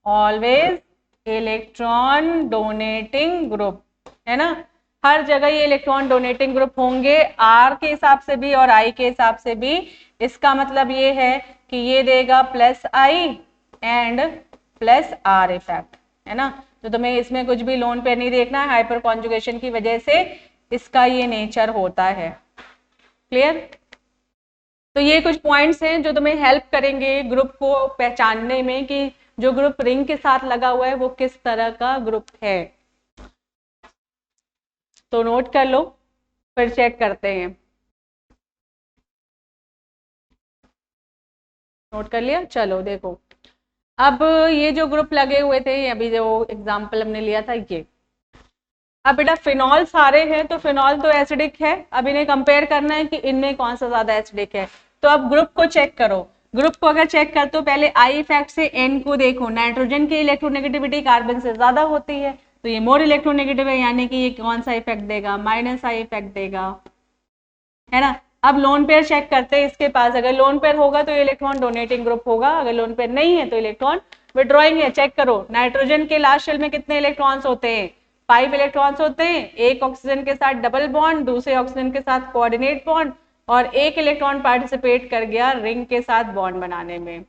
always electron donating group, है ना. हर जगह ये इलेक्ट्रॉन डोनेटिंग ग्रुप होंगे, R के हिसाब से भी और I के हिसाब से भी. इसका मतलब ये है कि ये देगा plus I and plus R effect, है ना. तो तुम्हें इसमें कुछ भी लोन पेयर नहीं देखना है, हाइपर कॉन्जुगेशन की वजह से इसका ये नेचर होता है. क्लियर. तो ये कुछ पॉइंट्स हैं जो तुम्हें हेल्प करेंगे ग्रुप को पहचानने में कि जो ग्रुप रिंग के साथ लगा हुआ है वो किस तरह का ग्रुप है. तो नोट कर लो, फिर चेक करते हैं. नोट कर लिया. चलो देखो, अब ये जो ग्रुप लगे हुए थे, अभी जो एग्जांपल हमने लिया था, ये अब बेटा फिनॉल सारे हैं तो फिनॉल तो एसिडिक है, अब इन्हें कंपेयर करना है कि इनमें कौन सा ज्यादा एसिडिक है। तो अब ग्रुप को चेक करो, ग्रुप को अगर चेक करते हो पहले आई इफेक्ट से एन को देखो, नाइट्रोजन की इलेक्ट्रोनेगेटिविटी कार्बन से ज्यादा होती है तो ये मोर इलेक्ट्रोनेगेटिव है, यानी कि ये कौन सा इफेक्ट देगा, माइनस आई इफेक्ट देगा, है ना। अब लोन पेयर चेक करते हैं इसके पास, अगर लोन पेयर होगा तो इलेक्ट्रॉन डोनेटिंग ग्रुप होगा, अगर लोन पेयर नहीं है तो इलेक्ट्रॉन विड्रॉइंग है। चेक करो नाइट्रोजन के लास्ट शेल में कितने इलेक्ट्रॉन्स होते हैं, 5 इलेक्ट्रॉन्स होते हैं, एक ऑक्सीजन के साथ डबल बॉन्ड, दूसरे ऑक्सीजन के साथ कोऑर्डिनेट बॉन्ड, और एक इलेक्ट्रॉन पार्टिसिपेट कर गया रिंग के साथ बॉन्ड बनाने में,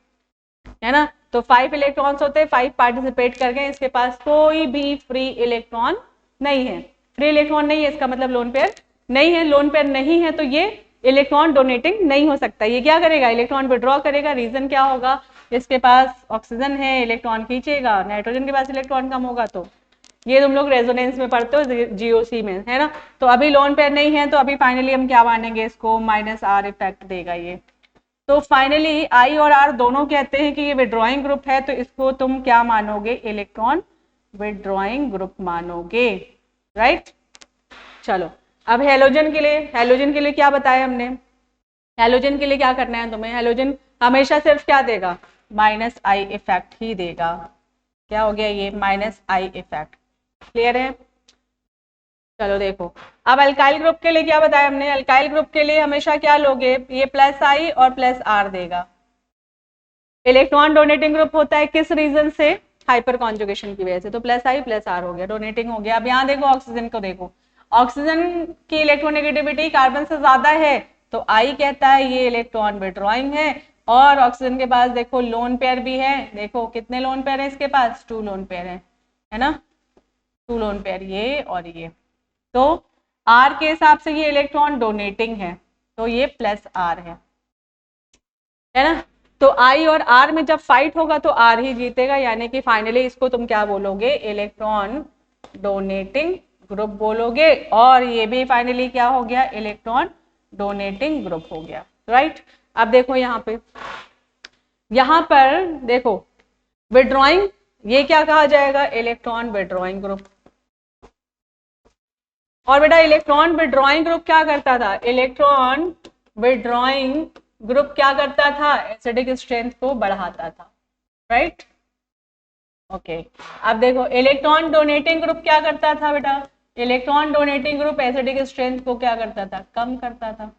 है ना। तो 5 इलेक्ट्रॉन्स होते हैं, 5 पार्टिसिपेट कर गए, इसके पास कोई भी फ्री इलेक्ट्रॉन नहीं है, फ्री इलेक्ट्रॉन नहीं है, इसका मतलब लोन पेयर नहीं है। लोन पेयर नहीं है तो ये इलेक्ट्रॉन डोनेटिंग नहीं हो सकता, ये क्या करेगा, इलेक्ट्रॉन विड्रॉ करेगा। रीजन क्या होगा, इसके पास ऑक्सीजन है, इलेक्ट्रॉन खींचेगा, नाइट्रोजन के पास इलेक्ट्रॉन कम होगा, तो ये तुम लोग रेजोनेंस में पढ़ते हो जीओसी में, है ना। तो अभी लोन पेयर नहीं है तो अभी फाइनली हम क्या मानेंगे, इसको माइनस आर इफेक्ट देगा ये। तो फाइनली आई और आर दोनों कहते हैं कि ये विड्रॉइंग ग्रुप है, तो इसको तुम क्या मानोगे, इलेक्ट्रॉन विड्रॉइंग ग्रुप मानोगे, राइट। चलो अब हेलोजन के लिए, हेलोजन के लिए क्या बताया हमने, हेलोजन के लिए क्या करना है तुम्हें, हेलोजन हमेशा सिर्फ क्या देगा, माइनस आई इफेक्ट ही देगा। क्या हो गया ये, माइनस आई इफेक्ट, क्लियर है। चलो देखो अब अल्काइल ग्रुप के लिए क्या बताया हमने, अल्काइल ग्रुप के लिए हमेशा क्या लोगे, ये प्लस आई और प्लस आर देगा। इलेक्ट्रॉन डोनेटिंग ग्रुप होता है किस रीजन से, हाइपर कॉन्जुगेशन की वजह से, तो प्लस आई प्लस आर हो गया, डोनेटिंग हो गया। अब यहाँ देखो ऑक्सीजन को देखो, ऑक्सीजन की इलेक्ट्रोनेगेटिविटी कार्बन से ज्यादा है तो आई कहता है ये इलेक्ट्रॉन विड्रॉइंग है, और ऑक्सीजन के पास देखो लोन पेयर भी है, देखो कितने लोन पेयर है इसके पास, 2 लोन पेयर है ना, 2 लोन पेयर ये और ये। तो आर के हिसाब से ये इलेक्ट्रॉन डोनेटिंग है तो ये प्लस आर है ना। तो आई और आर में जब फाइट होगा तो आर ही जीतेगा, यानी कि फाइनली इसको तुम क्या बोलोगे, इलेक्ट्रॉन डोनेटिंग ग्रुप बोलोगे, और ये भी फाइनली क्या हो गया, इलेक्ट्रॉन डोनेटिंग ग्रुप हो गया, राइट। अब देखो यहाँ पर देखो विड्रॉइंग, ये क्या कहा जाएगा, इलेक्ट्रॉन विड्रॉइंग ग्रुप। और बेटा इलेक्ट्रॉन विड्रॉइंग ग्रुप क्या करता था, इलेक्ट्रॉन विड्रॉइंग ग्रुप क्या करता था, एसिडिक स्ट्रेंथ को बढ़ाता था, राइट। ओके अब देखो इलेक्ट्रॉन डोनेटिंग ग्रुप क्या करता था बेटा, electron donating group acidic strength को क्या करता था, कम करता था।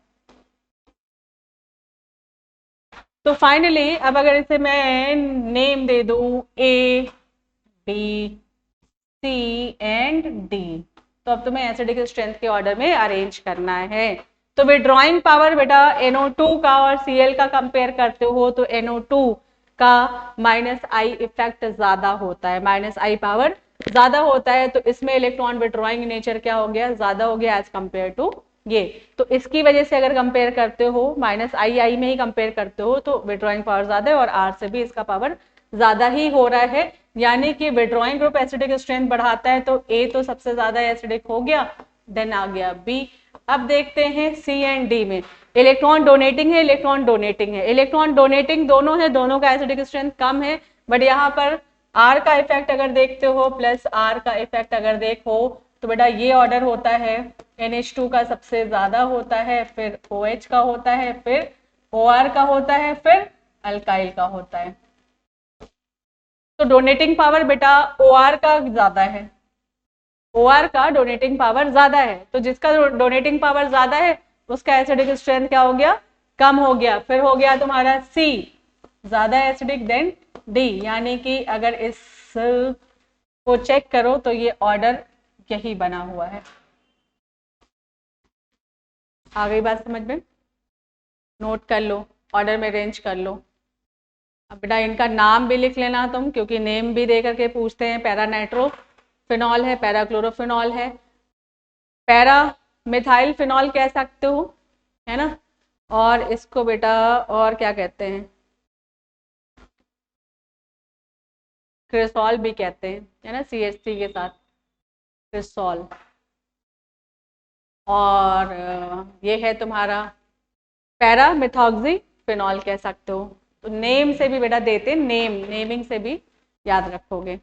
तो फाइनली अब अगर इसे मैं नेम दे दूं A B C and D, तो अब तुम्हें एसिडिक स्ट्रेंथ के ऑर्डर में अरेंज करना है। तो विड्रॉइंग पावर बेटा NO2 का और Cl का कंपेयर करते हो तो NO2 का माइनस आई इफेक्ट ज्यादा होता है, माइनस आई पावर ज्यादा होता है, तो इसमें इलेक्ट्रॉन विड्रॉइंग नेचर क्या हो गया, ज्यादा हो गया एज कंपेयर टू ये। तो इसकी वजह से अगर कंपेयर करते हो, माइनस आई में ही कंपेयर करते हो तो विड्रॉइंग पावर ज्यादा है, और आर से भी इसका पावर ज्यादा ही हो रहा है, यानी कि विड्रॉइंग ग्रुप एसिडिक स्ट्रेंथ बढ़ाता है तो ए तो सबसे ज्यादा एसिडिक हो गया, देन आ गया बी। अब देखते हैं सी एंड डी में, इलेक्ट्रॉन डोनेटिंग है, इलेक्ट्रॉन डोनेटिंग है, इलेक्ट्रॉन डोनेटिंग दोनों है, दोनों का एसिडिक स्ट्रेंथ कम है, बट यहाँ पर आर का इफेक्ट अगर देखते हो, प्लस आर का इफेक्ट अगर देखो तो बेटा ये ऑर्डर होता है, NH2 का सबसे ज्यादा होता है, फिर OH का होता है, फिर OR का होता है, फिर अल्काइल का होता है। तो डोनेटिंग पावर बेटा OR का ज्यादा है, OR का डोनेटिंग पावर ज्यादा है, तो जिसका डोनेटिंग पावर ज्यादा है उसका एसिडिक स्ट्रेंथ क्या हो गया, कम हो गया। फिर हो गया तुम्हारा C ज्यादा एसिडिक देन D, यानी कि अगर इस को चेक करो तो ये ऑर्डर यही बना हुआ है। आ गई बात समझ में, नोट कर लो, ऑर्डर में अरेंज कर लो। अब बेटा इनका नाम भी लिख लेना तुम, क्योंकि नेम भी दे करके पूछते हैं, पैरा नाइट्रोफिनॉल है, पैरा क्लोरोफिनॉल है, पैरा मिथाइल फिनॉल कह सकते हो, है ना। और इसको बेटा और क्या कहते हैं, क्रिसॉल भी कहते हैं, है ना, CH3 के साथ क्रिसॉल। और ये है तुम्हारा पैरा मिथॉक्सी फिनॉल कह सकते हो। तो नेम से भी बेटा देते, नेमिंग से भी याद रखोगे।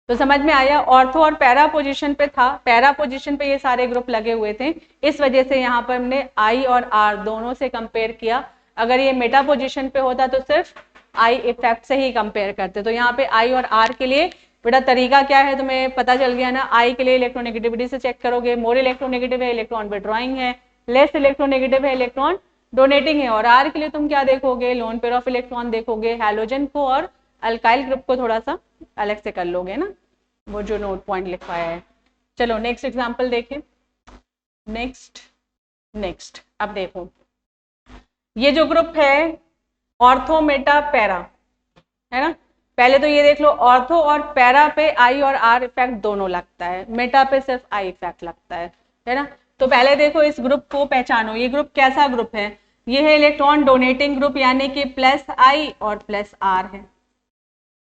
तो समझ में आया, ऑर्थो और पैरा पोजीशन पे था, पैरा पोजीशन पे ये सारे ग्रुप लगे हुए थे, इस वजह से यहाँ पर हमने आई और आर दोनों से कंपेयर किया। अगर ये मेटा पोजीशन पे होता तो सिर्फ आई इफेक्ट से ही कंपेयर करते। तो यहाँ पे आई और आर के लिए बेटा तरीका क्या है तुम्हें पता चल गया ना। आई के लिए इलेक्ट्रोनेगेटिविटी से चेक करोगे, मोर इलेक्ट्रोनेगेटिव है इलेक्ट्रॉन विड्रॉइंग है, लेस इलेक्ट्रोनेगेटिव है इलेक्ट्रॉन डोनेटिंग है। और आर के लिए तुम क्या देखोगे, लोन पेयर ऑफ इलेक्ट्रॉन देखोगे, हैलोजन को और अल्काइल ग्रुप को थोड़ा सा अलग से कर लोगे ना, वो जो नोट पॉइंट लिखवाया है। चलो नेक्स्ट एग्जांपल देखें। नेक्स्ट अब देखो, ये जो ग्रुप है ऑर्थो मेटा पैरा है ना। पहले तो ये देख लो, ऑर्थो और पैरा पे आई और आर इफेक्ट दोनों लगता है, मेटा पे सिर्फ आई इफेक्ट लगता है ना। तो पहले देखो इस ग्रुप को पहचानो, ये ग्रुप कैसा ग्रुप है, ये है इलेक्ट्रॉन डोनेटिंग ग्रुप, यानी कि प्लस आई और प्लस आर है।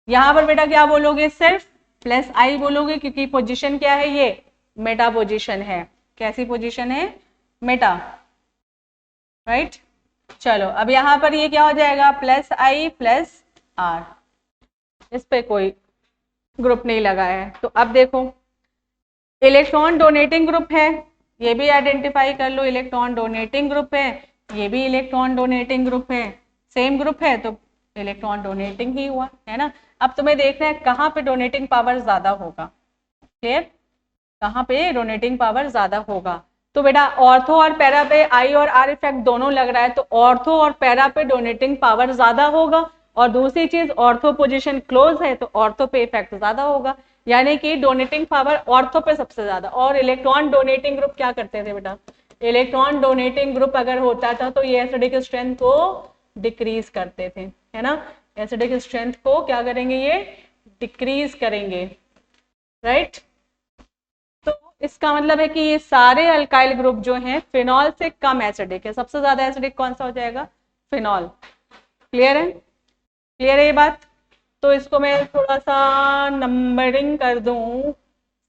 यहां पर बेटा क्या बोलोगे, सिर्फ प्लस आई बोलोगे, क्योंकि पोजीशन क्या है, ये मेटा पोजीशन है। कैसी पोजीशन है, मेटा, राइट। चलो अब यहां पर ये क्या हो जाएगा, प्लस आई प्लस आर, इस पे कोई ग्रुप नहीं लगा है। तो अब देखो इलेक्ट्रॉन डोनेटिंग ग्रुप है, ये भी आइडेंटिफाई कर लो, इलेक्ट्रॉन डोनेटिंग ग्रुप है, ये भी इलेक्ट्रॉन डोनेटिंग ग्रुप है, सेम ग्रुप है तो इलेक्ट्रॉन डोनेटिंग ही हुआ है ना। अब तुम्हें देखना है कहाँ पे डोनेटिंग पावर ज्यादा होगा, क्लियर, कहाँ पे डोनेटिंग पावर ज्यादा होगा। तो बेटा ऑर्थो और पैरा पे आई और आर इफेक्ट दोनों लग रहा है, तो ऑर्थो और पैरा पे डोनेटिंग पावर ज्यादा होगा। और दूसरी चीज ऑर्थो पोजीशन क्लोज है तो ऑर्थो पे इफेक्ट ज्यादा होगा, यानी कि डोनेटिंग पावर ऑर्थो पे सबसे ज्यादा। और इलेक्ट्रॉन डोनेटिंग ग्रुप क्या करते थे बेटा, इलेक्ट्रॉन डोनेटिंग ग्रुप अगर होता था तो ये एसिडिक स्ट्रेंथ को डिक्रीज करते थे, है ना। एसिडिक स्ट्रेंथ को क्या करेंगे, ये डिक्रीज करेंगे, राइट। तो इसका मतलब है कि ये सारे अल्काइल ग्रुप जो हैं फिनॉल से कम एसिडिक है। सबसे ज्यादा एसिडिक कौन सा हो जाएगा, फिनॉल। क्लियर है, क्लियर है ये बात। तो इसको मैं थोड़ा सा नंबरिंग कर दूं,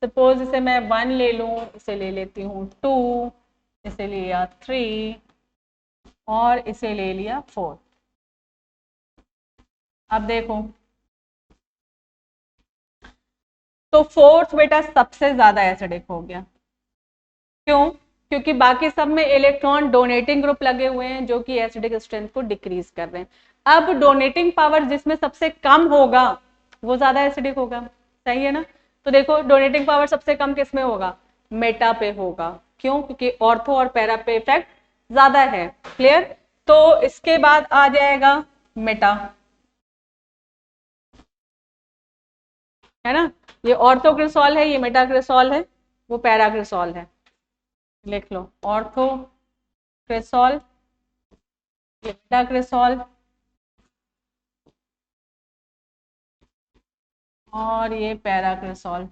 सपोज इसे मैं 1 ले लूं, इसे ले लेती हूँ 2, इसे ले लिया 3 और इसे ले लिया 4। अब देखो तो फोर्थ बेटा सबसे ज्यादा एसिडिक हो गया, क्यों, क्योंकि बाकी सब में इलेक्ट्रॉन डोनेटिंग ग्रुप लगे हुए हैं जो कि एसिडिक स्ट्रेंथ को डिक्रीज कर रहे हैं। अब डोनेटिंग पावर जिसमें सबसे कम होगा वो ज्यादा एसिडिक होगा, सही है ना। तो देखो डोनेटिंग पावर सबसे कम किस में होगा, मेटा पे होगा, क्यों, क्योंकि ऑर्थो और पैरा पे इफेक्ट ज्यादा है। क्लियर। तो इसके बाद आ जाएगा मेटा, है ना। ये ऑर्थोक्रिसॉल है, ये मेटाक्रिसॉल है, वो पैराक्रिसॉल है। लिख लो ऑर्थो क्रिसॉल, ये मेटाक्रिसॉल और ये पैराक्रिसॉल,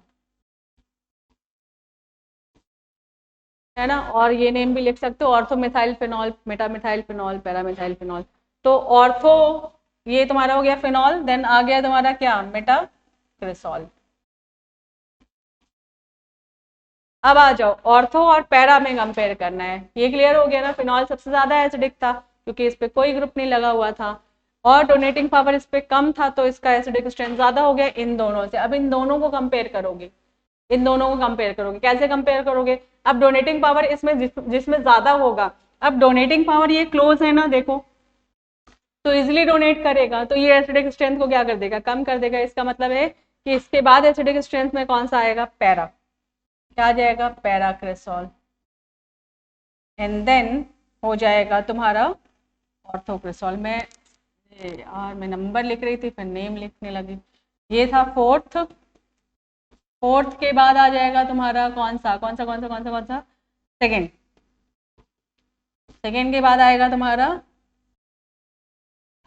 है ना। और ये नेम भी लिख सकते हो, ortho methyl phenol, Meta methyl phenol, para methyl phenol. तो ऑर्थो ये तुम्हारा हो गया फिनॉल, देन आ गया तुम्हारा क्या, मेटाक्रिसॉल। अब आ जाओ ऑर्थो और पैरा में कंपेयर करना है। ये क्लियर हो गया ना, फिनॉल सबसे ज्यादा एसिडिक था क्योंकि इस पे कोई ग्रुप नहीं लगा हुआ था, और डोनेटिंग पावर इस पे कम था तो इसका एसिडिक स्ट्रेंथ ज्यादा हो गया इन दोनों से। अब इन दोनों को कंपेयर करोगे, इन दोनों को कंपेयर करोगे, कैसे कंपेयर करोगे, अब डोनेटिंग पावर इसमें जिसमें ज्यादा होगा, अब डोनेटिंग पावर ये क्लोज है ना, देखो तो इजिली डोनेट करेगा, तो ये एसिडिक स्ट्रेंथ को क्या कर देगा, कम कर देगा। इसका मतलब है कि इसके बाद एसिडिक स्ट्रेंथ में कौन सा आएगा, पैरा, क्या आ जाएगा, पैराक्रिसॉल, एंड देन हो जाएगा तुम्हारा ऑर्थोक्रिसॉल। में यार मैं नंबर लिख रही थी फिर नेम लिखने लगी, ये था फोर्थ। फोर्थ के बाद आ जाएगा तुम्हारा कौन सा, कौन सा कौन सा कौन सा कौन सा, सेकेंड। सेकेंड के बाद आएगा तुम्हारा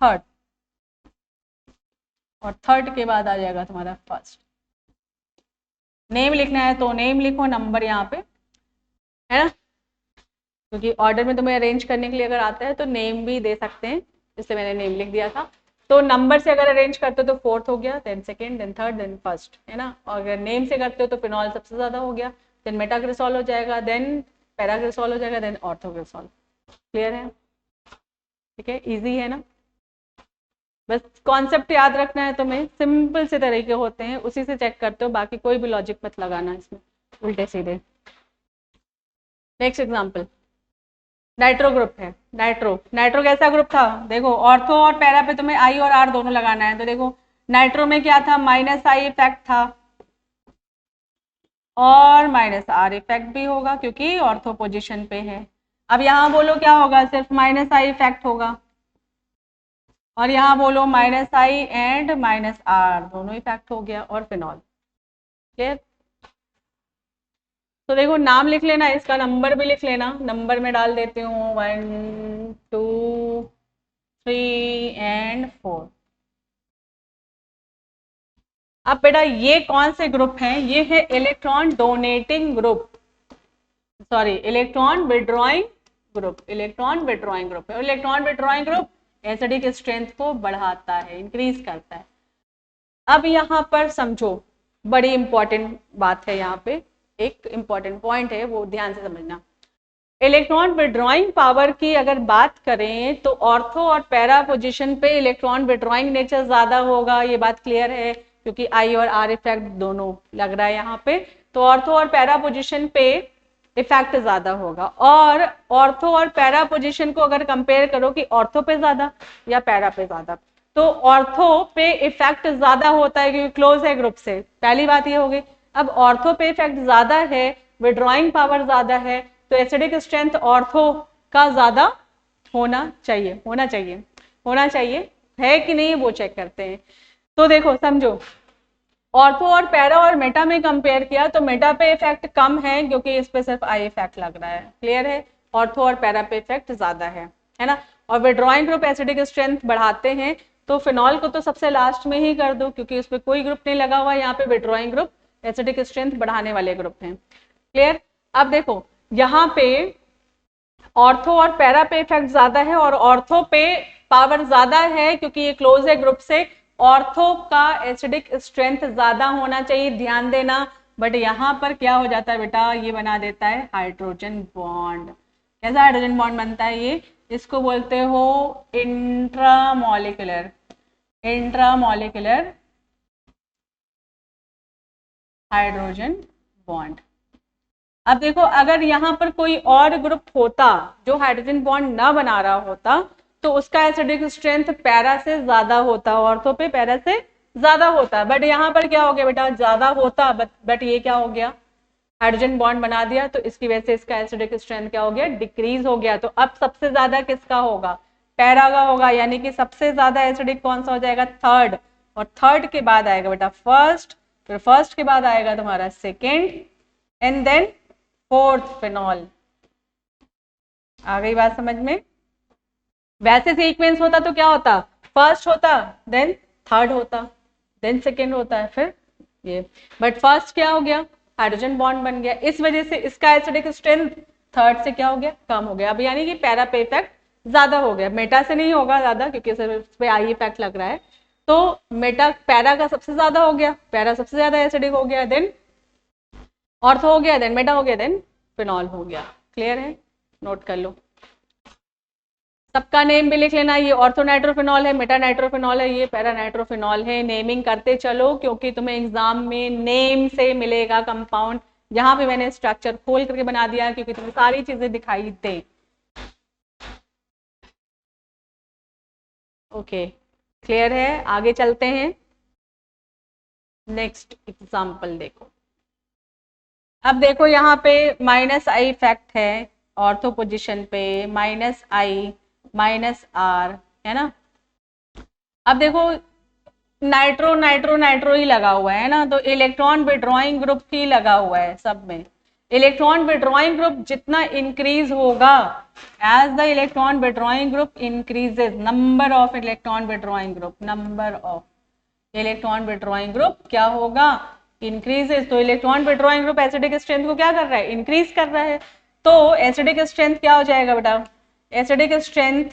थर्ड, और थर्ड के बाद आ जाएगा तुम्हारा फर्स्ट। नेम लिखना है तो नेम लिखो, नंबर यहाँ पे, है ना, क्योंकि ऑर्डर में तुम्हें अरेंज करने के लिए अगर आता है तो नेम भी दे सकते हैं, इसलिए मैंने नेम लिख दिया था। तो नंबर से अगर अरेंज करते हो तो फोर्थ हो गया, then second, then third, then first, है ना। और अगर नेम से करते हो तो फिनॉल सबसे ज्यादा हो गया, देन मेटाक्रिसॉल हो जाएगा, देन पैराक्रिसॉल हो जाएगा, देन ऑर्थोक्रिसॉल। क्लियर है, ठीक है, इजी है ना। बस कॉन्सेप्ट याद रखना है तुम्हें, सिंपल से तरीके होते हैं, उसी से चेक करते हो, बाकी कोई भी लॉजिक मत लगाना इसमें उल्टे सीधे। नेक्स्ट एग्जांपल, नाइट्रो ग्रुप है। नाइट्रो कैसा ग्रुप था, देखो ऑर्थो और पैरा पे तुम्हें आई और आर दोनों लगाना है। तो देखो नाइट्रो में क्या था, माइनस आई इफेक्ट था और माइनस आर इफेक्ट भी होगा क्योंकि ऑर्थो पोजीशन पे है। अब यहाँ बोलो क्या होगा, सिर्फ माइनस आई इफेक्ट होगा, और यहाँ बोलो minus I and minus R दोनों इफेक्ट हो गया, और फिनॉल। क्लियर। तो देखो नाम लिख लेना, इसका नंबर भी लिख लेना, नंबर में डाल देती हूँ 1 2 3 एंड 4। अब बेटा ये कौन से ग्रुप हैं, ये है electron donating group, sorry electron withdrawing group, electron withdrawing group है। Electron withdrawing group acidic strength को बढ़ाता है, इंक्रीज करता है। अब यहाँ पर समझो, बड़ी इंपॉर्टेंट बात है, यहाँ पे एक इंपॉर्टेंट पॉइंट है, वो ध्यान से समझना। इलेक्ट्रॉन विड्रॉइंग पावर की अगर बात करें तो ऑर्थो और पैरा पोजीशन पे इलेक्ट्रॉन विड्रॉइंग नेचर ज्यादा होगा, ये बात क्लियर है, क्योंकि आई और आर इफेक्ट दोनों लग रहा है यहाँ पे। तो ऑर्थो और पैरा पोजीशन पे इफेक्ट ज्यादा होगा, और ऑर्थो और पैरा पोजीशन को अगर कंपेयर करो कि ऑर्थो पे ज्यादा या पैरा पे ज्यादा, तो ऑर्थो पे इफेक्ट ज्यादा होता है क्योंकि क्लोज है ग्रुप से, पहली बात ये होगी। अब ऑर्थो पे इफेक्ट ज्यादा है, विड्रॉइंग पावर ज्यादा है, तो एसिडिक स्ट्रेंथ ऑर्थो का ज्यादा होना चाहिए, होना चाहिए, होना चाहिए, है कि नहीं वो चेक करते हैं। तो देखो समझो, ऑर्थो और पैरा और मेटा में कंपेयर किया तो मेटा पे इफेक्ट कम है क्योंकि इस पे सिर्फ आई इफेक्ट लग रहा है, क्लियर है। ऑर्थो और पैरा पे इफेक्ट ज्यादा है ना। और विड्रॉइंग ग्रुप एसिडिक स्ट्रेंथ बढ़ाते हैं, तो फिनॉल को तो सबसे लास्ट में ही कर दो क्योंकि उस पर कोई ग्रुप नहीं लगा हुआ, यहाँ पे विड्रॉइंग ग्रुप एसिडिक स्ट्रेंथ बढ़ाने वाले ग्रुप हैं, क्लियर। अब देखो यहाँ पे ऑर्थो और पैरा पे इफेक्ट ज्यादा है, और ऑर्थो पे पावर ज्यादा है क्योंकि ये क्लोज है ग्रुप से, ऑर्थो का एसिडिक स्ट्रेंथ ज्यादा होना चाहिए, ध्यान देना। बट यहाँ पर क्या हो जाता है बेटा, ये बना देता है हाइड्रोजन बॉन्ड। कैसा हाइड्रोजन बॉन्ड बनता है ये, इसको बोलते हो इंट्रामोलिकुलर, इंट्रामोलिकुलर हाइड्रोजन बॉन्ड। अब देखो अगर यहाँ पर कोई और ग्रुप होता जो हाइड्रोजन बॉन्ड ना बना रहा होता, तो उसका एसिडिक स्ट्रेंथ पैरा से ज्यादा होता, ऑर्थो पे पैरा से ज्यादा होता। बट यहाँ पर क्या हो गया बेटा, ज्यादा होता, बट ये क्या हो गया, हाइड्रोजन बॉन्ड बना दिया, तो इसकी वजह से इसका एसिडिक स्ट्रेंथ क्या हो गया, डिक्रीज हो गया। तो अब सबसे ज्यादा किसका होगा, पैरा का होगा, यानी कि सबसे ज्यादा एसिडिक कौन सा हो जाएगा, थर्ड, और थर्ड के बाद आएगा बेटा फर्स्ट, फिर फर्स्ट के बाद आएगा तुम्हारा second, and then fourth phenol. आ गई बात समझ में। वैसे सीक्वेंस होता तो क्या होता, फर्स्ट होता, देन थर्ड होता, देन सेकेंड होता है, फिर ये। बट फर्स्ट क्या हो गया, हाइड्रोजन बॉन्ड बन गया, इस वजह से इसका एसिडिक स्ट्रेंथ थर्ड से क्या हो गया, कम हो गया। अब यानी कि पैरा पे इफेक्ट ज्यादा हो गया, मेटा से नहीं होगा ज्यादा क्योंकि इस पे आई इफेक्ट लग रहा है। तो मेटा पैरा का सबसे ज्यादा हो गया, पैरा सबसे ज्यादा एसिडिक हो गया, देन ऑर्थो हो गया, देन मेटा हो गया, देन फिनॉल हो गया। क्लियर है, नोट कर लो, सबका नेम भी लिख लेना। ये ऑर्थो नाइट्रोफिनॉल है, मेटा नाइट्रोफिनॉल है, ये पैरा नाइट्रोफिनॉल है। नेमिंग करते चलो क्योंकि तुम्हें एग्जाम में नेम से मिलेगा कंपाउंड। यहाँ पे मैंने स्ट्रक्चर खोल करके बना दिया क्योंकि तुम्हें सारी चीजें दिखाई दे। ओके, क्लियर है, आगे चलते हैं। नेक्स्ट एग्जाम्पल देखो। अब देखो यहाँ पे माइनस आई इफेक्ट है ऑर्थो पोजिशन पे, माइनस आई माइनस आर, है ना। अब देखो नाइट्रो नाइट्रो नाइट्रो ही लगा हुआ है ना, तो इलेक्ट्रॉन विड्रॉइंग ग्रुप ही लगा हुआ है सब में। इलेक्ट्रॉन विड्रॉइंग ग्रुप जितना इंक्रीज होगा, as the electron withdrawing group increases, number of electron withdrawing group, number of electron withdrawing group क्या होगा, इंक्रीजेज। तो electron withdrawing group acidic strength को क्या कर रहा है, इंक्रीज कर रहा है। तो एसिडिक स्ट्रेंथ क्या हो जाएगा बेटा, एसिडिक स्ट्रेंथ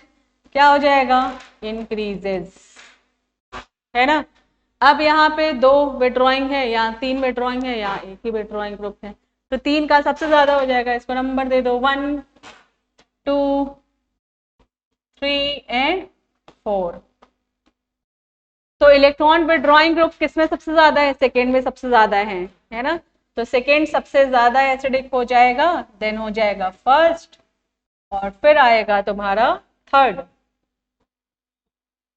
क्या हो जाएगा, इंक्रीजेज, है ना। अब यहाँ पे दो विड्रॉइंग है, यहाँ तीन विड्रॉइंग है, यहाँ एक ही विड्रॉइंग ग्रुप है, तो तीन का सबसे ज्यादा हो जाएगा, इसको नंबर दे दो 1 2 3 एंड 4। तो इलेक्ट्रॉन विड्रॉइंग ग्रुप किसमें सबसे ज्यादा है? सेकेंड में सबसे ज्यादा है ना। तो सेकेंड सबसे ज्यादा एसिडिक हो जाएगा, देन हो जाएगा फर्स्ट, और फिर आएगा तुम्हारा थर्ड।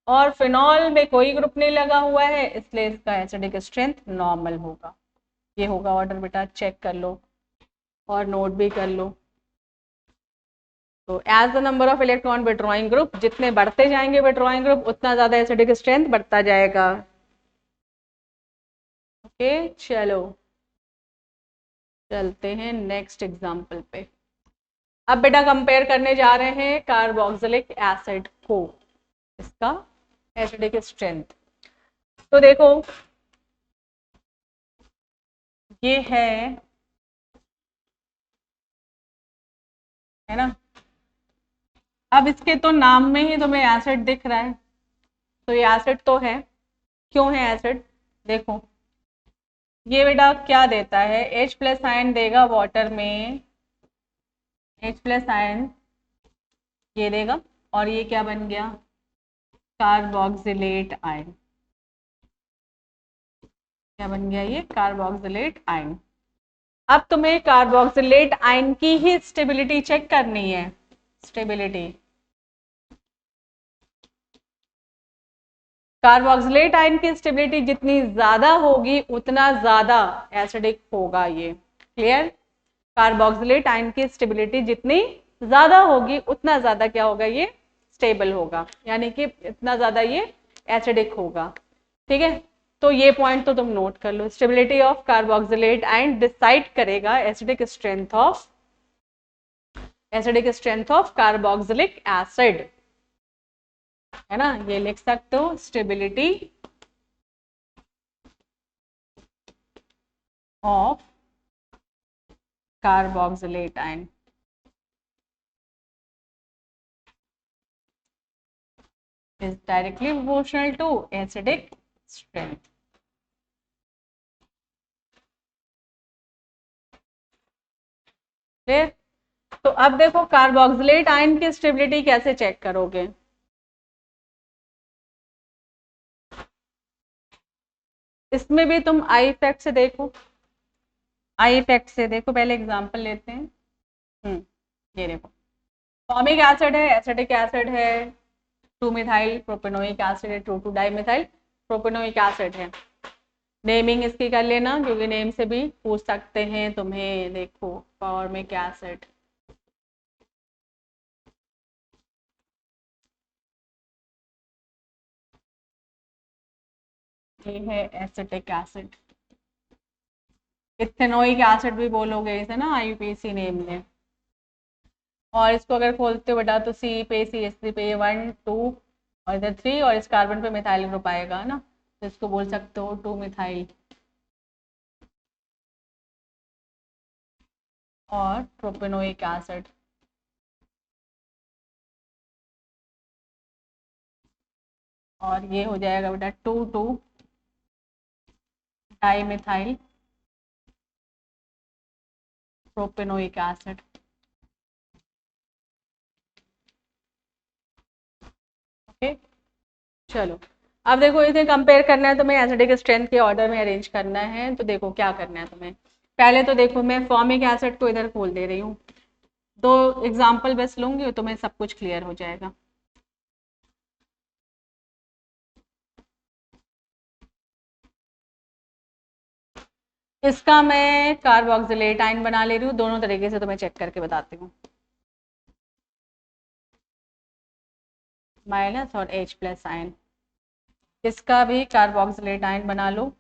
और फिनॉल में कोई ग्रुप नहीं लगा हुआ है, इसलिए इसका एसिडिक स्ट्रेंथ नॉर्मल होगा। ये होगा ऑर्डर, बेटा चेक कर लो और नोट भी कर लो। तो as the number of electron withdrawing group, जितने बढ़ते जाएंगे विड्रॉइंग ग्रुप, उतना ज्यादा एसिडिक स्ट्रेंथ बढ़ता जाएगा। ओके चलो चलते हैं नेक्स्ट एग्जाम्पल पे। अब बेटा कंपेयर करने जा रहे हैं कार्बोक्सिलिक एसिड को, इसका एसिडिक स्ट्रेंथ। तो देखो ये है ना। अब इसके तो नाम में ही तुम्हें एसिड दिख रहा है, तो ये एसिड तो है। क्यों है एसिड? देखो ये बेटा क्या देता है, H+ आयन देगा वाटर में, H+ आयन ये देगा, और ये क्या बन गया? Carboxylate ion. क्या बन गया ये? Carboxylate ion. अब तुम्हें कार्बोक्सिलेट आयन की ही स्टेबिलिटी चेक करनी है। स्टेबिलिटी, कार्बोक्सिलेट आयन की स्टेबिलिटी जितनी ज्यादा होगी उतना ज्यादा एसिडिक होगा ये। क्लियर? कार्बोक्सिलेट आयन की स्टेबिलिटी जितनी ज्यादा होगी उतना ज्यादा क्या होगा? ये स्टेबल होगा, यानी कि इतना ज्यादा ये एसिडिक होगा। ठीक है, तो ये पॉइंट तो तुम नोट कर लो। Stability of carboxylate ion decide करेगा acidic strength of carboxylic acid, है ना। ये लिख सकते हो, stability of carboxylate ion is directly proportional to acidic strength. फिर तो अब देखो कार्बोक्सिलेट आयन की स्टेबिलिटी कैसे चेक करोगे? इसमें भी तुम आई इफेक्ट से देखो। आई इफेक्ट से देखो, पहले एग्जांपल लेते हैं। ये देखो फॉर्मिक एसिड है, एसिडिक एसिड है, 2-मिथाइल प्रोपेनोइक एसिड है, 2,2-डाइमिथाइल प्रोपेनोइक एसिड है। नेमिंग इसकी कर लेना, क्योंकि नेम से भी पूछ सकते हैं तुम्हें। देखो फॉर्मिक एसिड, ये है एसिटिक एसिड। इथेनोइक एसिड भी बोलोगे इसे ना IUPAC नेम में। और इसको अगर खोलते हो बेटा तो C पे CH3 पे 1 2 और इधर 3, और इस कार्बन पे मिथाइल ग्रुप आएगा ना, तो इसको बोल सकते हो 2-मिथाइल और प्रोपेनोइक एसिड। और ये हो जाएगा बेटा 2,2-डाइमिथाइल प्रोपेनोइक एसिड। ओके चलो, अब देखो इसे कंपेयर करना है तुम्हें, एसिडिक स्ट्रेंथ के ऑर्डर में अरेंज करना है। तो देखो क्या करना है तुम्हें। पहले तो देखो मैं फॉर्मिक एसिड को इधर खोल दे रही हूँ, 2 एग्जाम्पल बस लूंगी और तुम्हें सब कुछ क्लियर हो जाएगा। इसका मैं कार्बोक्सिलेट आयन बना ले रही हूँ, दोनों तरीके से तुम्हें चेक करके बताती हूँ। माइनस और H+ आयन, इसका भी कार्बोक्सिलेट आयन बना लो।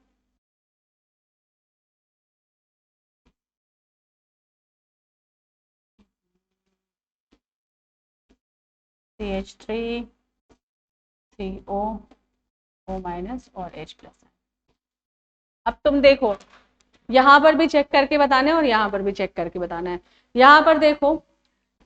CH3 CO O- और H+। अब तुम देखो यहाँ पर भी चेक करके बताना है और यहाँ पर भी चेक करके बताना है। यहाँ पर देखो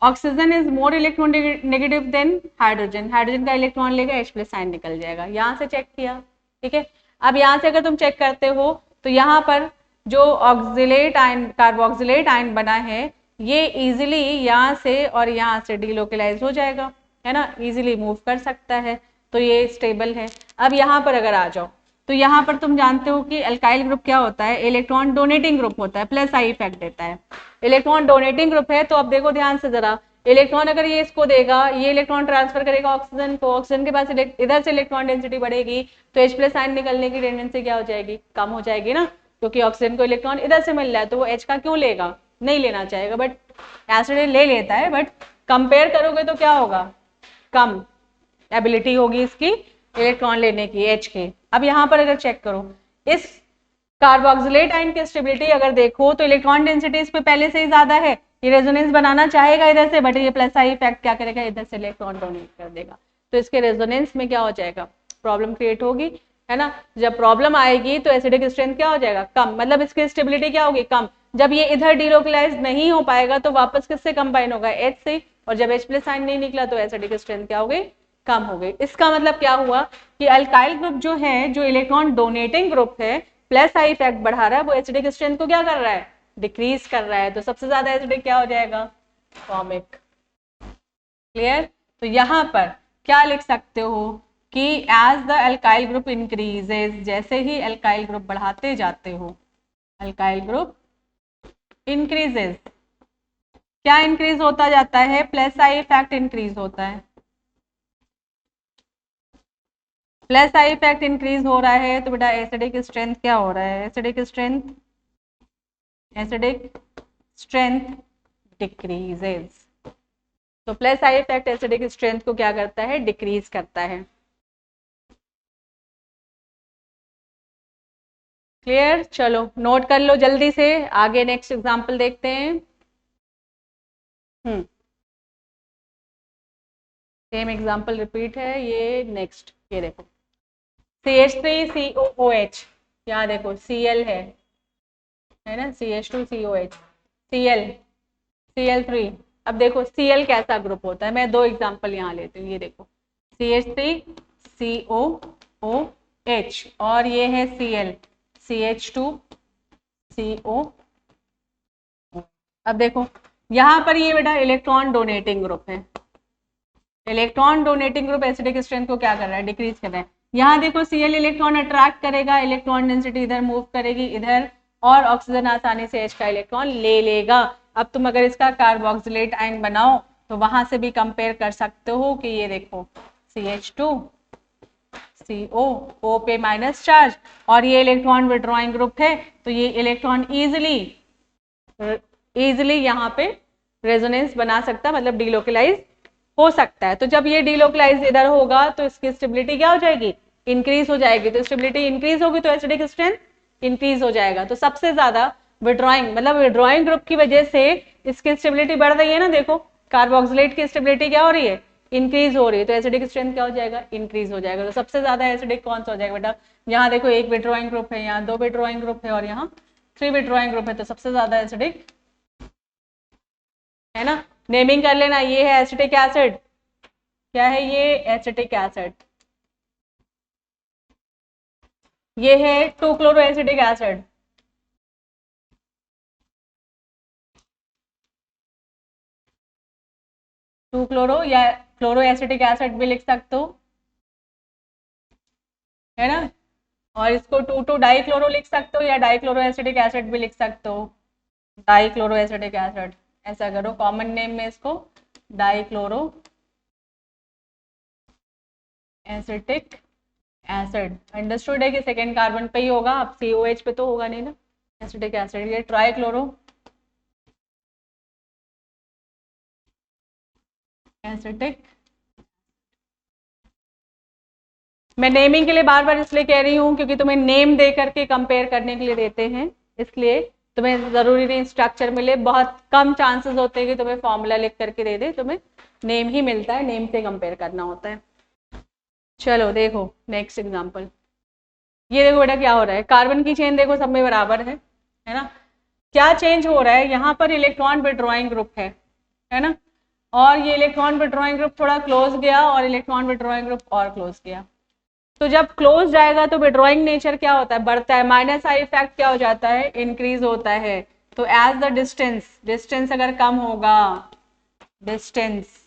oxygen is more electron negative than hydrogen, hydrogen का इलेक्ट्रॉन लेगा, H+ आयन निकल जाएगा। यहाँ से चेक किया, ठीक है। अब यहाँ से अगर तुम चेक करते हो तो यहाँ पर जो ऑक्सिलेट आयन, कार्बोक्सिलेट आयन बना है, ये इजिली यहाँ से और यहाँ से डिलोकलाइज हो जाएगा, है ना, इजिली मूव कर सकता है। तो ये स्टेबल है। अब यहाँ पर अगर आ जाओ तो यहाँ पर तुम जानते हो कि अल्काइल ग्रुप क्या होता है, इलेक्ट्रॉन डोनेटिंग ग्रुप होता है, प्लस आई इफेक्ट देता है। इलेक्ट्रॉन डोनेटिंग ग्रुप है तो अब देखो ध्यान से जरा, इलेक्ट्रॉन अगर ये इसको देगा, ये इलेक्ट्रॉन ट्रांसफर करेगा ऑक्सीजन को, ऑक्सीजन के पास इधर से इलेक्ट्रॉन डेंसिटी बढ़ेगी तो H प्लस आयन निकलने की टेंडेंसी क्या हो जाएगी, कम हो जाएगी ना, क्योंकि ऑक्सीजन को इलेक्ट्रॉन इधर से मिल रहा है तो वो H का क्यों लेगा, नहीं लेना चाहेगा, बट एसिड ले लेता है, बट कंपेयर करोगे तो क्या होगा, कम एबिलिटी होगी इसकी इलेक्ट्रॉन लेने की H के। अब यहाँ पर अगर चेक करो इस कार्बोक्सिलेट आयन की स्टेबिलिटी अगर देखो तो इलेक्ट्रॉन डेंसिटी इस पे पहले से ही ज्यादा है, ये रेजोनेंस बनाना चाहेगा इधर से, बट ये प्लस आई इफेक्ट क्या करेगा, इधर से इलेक्ट्रॉन डोनेट कर देगा, तो इसके रेजोनेंस में क्या हो जाएगा, प्रॉब्लम क्रिएट होगी, है ना। जब प्रॉब्लम आएगी तो एसिडिक स्ट्रेंथ क्या हो जाएगा, कम, मतलब इसकी स्टेबिलिटी क्या होगी, कम। जब ये इधर डिलोकलाइज नहीं हो पाएगा तो वापस किससे कंबाइन होगा, H से, और जब H प्लस आयन नहीं निकला तो एसिडिक स्ट्रेंथ क्या हो गई, कम हो गई। इसका मतलब क्या हुआ कि अल्काइल ग्रुप जो है, जो इलेक्ट्रॉन डोनेटिंग ग्रुप है, प्लस आई इफेक्ट बढ़ा रहा है, वो एसिडिक स्ट्रेंथ को क्या कर रहा है, डिक्रीज कर रहा है, तो सबसे ज्यादा एसिडिक क्या हो जाएगा, फॉर्मिक। क्लियर। तो यहां पर क्या लिख सकते हो कि as the alkyl group increases, जैसे ही अल्काइल ग्रुप बढ़ाते जाते हो, अल्काइल ग्रुप इंक्रीजेज, क्या इंक्रीज होता जाता है, प्लस आई इफेक्ट इंक्रीज होता है, प्लस आई इफेक्ट इंक्रीज हो रहा है तो बेटा एसिडिक स्ट्रेंथ क्या हो रहा है, एसिडिक स्ट्रेंथ डिक्रीजेज। तो plus I effect acidic strength को क्या करता है, डिक्रीज करता है। क्लियर। चलो नोट कर लो जल्दी से, आगे नेक्स्ट एग्जांपल देखते हैं। सेम एग्जांपल रिपीट है ये, नेक्स्ट ये देखो CH3COOH, यहाँ देखो Cl है ना, CH2COH, Cl3। अब देखो Cl कैसा ग्रुप होता है, मैं दो एग्जांपल यहाँ लेती हूँ, ये देखो CH3COOH और ये है Cl CH2CO। अब देखो यहाँ पर ये बेटा इलेक्ट्रॉन डोनेटिंग ग्रुप है, electron donating group acidic strength को क्या कर रहा है, डिक्रीज कर रहा है। यहाँ देखो Cl इलेक्ट्रॉन अट्रैक्ट करेगा, इलेक्ट्रॉन डेंसिटी इधर मूव करेगी इधर, और ऑक्सीजन आसानी से H का इलेक्ट्रॉन ले लेगा। अब तुम अगर इसका कार्बोक्सिलेट आयन बनाओ तो वहां से भी कंपेयर कर सकते हो कि ये देखो CH2CO, O पे माइनस चार्ज, और ये इलेक्ट्रॉन विड्रॉइंग ग्रुप है, तो ये इलेक्ट्रॉन इजिली यहाँ पे रेजोनेंस बना सकता, मतलब डिलोकलाइज हो सकता है। तो जब ये डिलोकलाइज इधर होगा तो इसकी स्टेबिलिटी क्या हो जाएगी, इंक्रीज हो जाएगी, तो स्टेबिलिटी इंक्रीज होगी तो एसिडिक स्ट्रेंथ इंक्रीज हो जाएगा। तो सबसे ज्यादा विड्रॉइंग, मतलब विड्रॉइंग ग्रुप की वजह से इसकी स्टेबिलिटी बढ़ रही है ना, देखो कार्बोक्सिलेट की स्टेबिलिटी क्या हो रही है, इंक्रीज हो रही है, तो एसिडिक स्ट्रेंथ क्या हो जाएगा, इंक्रीज हो जाएगा। तो सबसे ज्यादा एसिडिक कौन सा हो जाएगा बेटा, यहाँ देखो एक विड्रॉइंग ग्रुप है, यहाँ दो विड्रॉइंग ग्रुप है, और यहाँ 3 विड्रॉइंग ग्रुप है, तो सबसे ज्यादा एसिडिक है ना। नेमिंग कर लेना, ये है एसिटिक एसिड, क्या है ये, एसिटिक एसिड, ये है 2-क्लोरो एसिटिक एसिड, टू क्लोरो या क्लोरो एसिटिक एसिड भी लिख सकते हो, है ना। और इसको 2,2 डाइक्लोरो लिख सकते हो, या डाइक्लोरो एसिटिक एसिड भी लिख सकते हो, डाइक्लोरो एसिटिक एसिड, ऐसा करो कॉमन नेम में इसको डाइक्लोरो एसिटिक एसिड। अंडरस्टूड है कि सेकेंड कार्बन पे ही होगा, अब COH पे तो होगा नहीं ना। एसिटिक एसिड, ये ट्राइक्लोरो एसिटिक। मैं नेमिंग के लिए बार बार इसलिए कह रही हूँ क्योंकि तुम्हें नेम दे करके कंपेयर करने के लिए देते हैं, इसलिए तुम्हें जरूरी नहीं स्ट्रक्चर मिले, बहुत कम चांसेस होते हैं कि तुम्हें फॉर्मूला लिख करके दे दे, तुम्हें नेम ही मिलता है, नेम से कंपेयर करना होता है। चलो देखो नेक्स्ट एग्जांपल, ये देखो बेटा क्या हो रहा है, कार्बन की चेन देखो सब में बराबर है ना। क्या चेंज हो रहा है, यहाँ पर इलेक्ट्रॉन विड्रॉइंग ग्रुप है ना, और ये इलेक्ट्रॉन विड्रॉइंग ग्रुप थोड़ा क्लोज गया और इलेक्ट्रॉन विड्रॉइंग ग्रुप और क्लोज गया। तो जब क्लोज जाएगा तो विड्रॉइंग नेचर क्या होता है, बढ़ता है, माइनस आई इफेक्ट क्या हो जाता है, इंक्रीज होता है। तो एज द डिस्टेंस अगर कम होगा, distance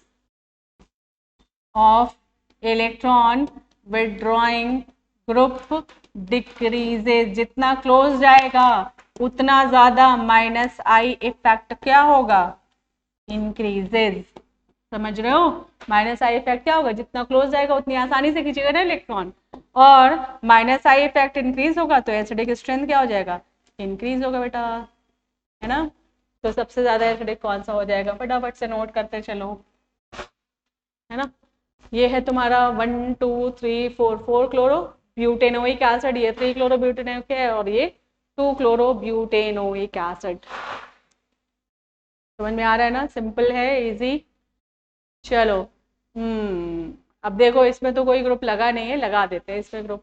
of electron withdrawing group decreases, जितना क्लोज जाएगा उतना ज्यादा माइनस आई इफेक्ट क्या होगा, इंक्रीजेज। समझ रहे हो, माइनस आई इफेक्ट क्या होगा, जितना क्लोज जाएगा उतनी आसानी से खींचेगा ना इलेक्ट्रॉन, और माइनस आई इफेक्ट इंक्रीज होगा तो एसिडिक स्ट्रेंथ क्या हो जाएगा, इंक्रीज होगा बेटा, है ना। तो सबसे ज्यादा एसिडिक कौन सा हो जाएगा, फटाफट से नोट करते चलो, है ना। ये है तुम्हारा 1 2 3 4 4 क्लोरो ब्यूटेनोइक एसिड, ये 3 क्लोरो ब्यूटेनोइक है, और ये 2 क्लोरो ब्यूटेनोइक एसिड। समझ में आ रहा है ना, सिंपल है, इजी। चलो अब देखो इसमें तो कोई ग्रुप लगा नहीं है, लगा देते हैं इसमें ग्रुप।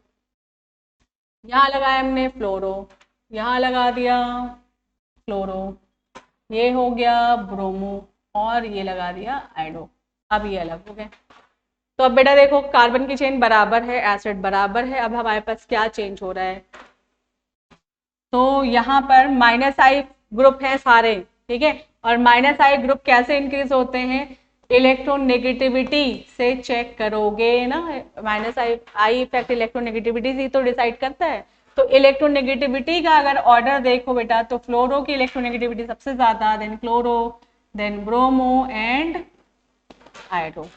यहाँ लगाया हमने फ्लोरो, यहाँ लगा दिया फ्लोरो, ये हो गया ब्रोमो, और ये लगा दिया आइडो। अब ये अलग हो गए। तो अब बेटा देखो कार्बन की चेन बराबर है, एसिड बराबर है, अब हमारे पास क्या चेंज हो रहा है, तो यहाँ पर माइनस आई ग्रुप है सारे, ठीक है, और माइनस आई ग्रुप कैसे इंक्रीज होते हैं, इलेक्ट्रॉन नेगेटिविटी से चेक करोगे ना, minus I I effect electron negativity से तो डिसाइड करता है। तो इलेक्ट्रॉन नेगेटिविटी का अगर ऑर्डर देखो बेटा, तो फ्लोरो की इलेक्ट्रॉन नेगेटिविटी सबसे ज्यादा, then chloro, then bromo and iodo.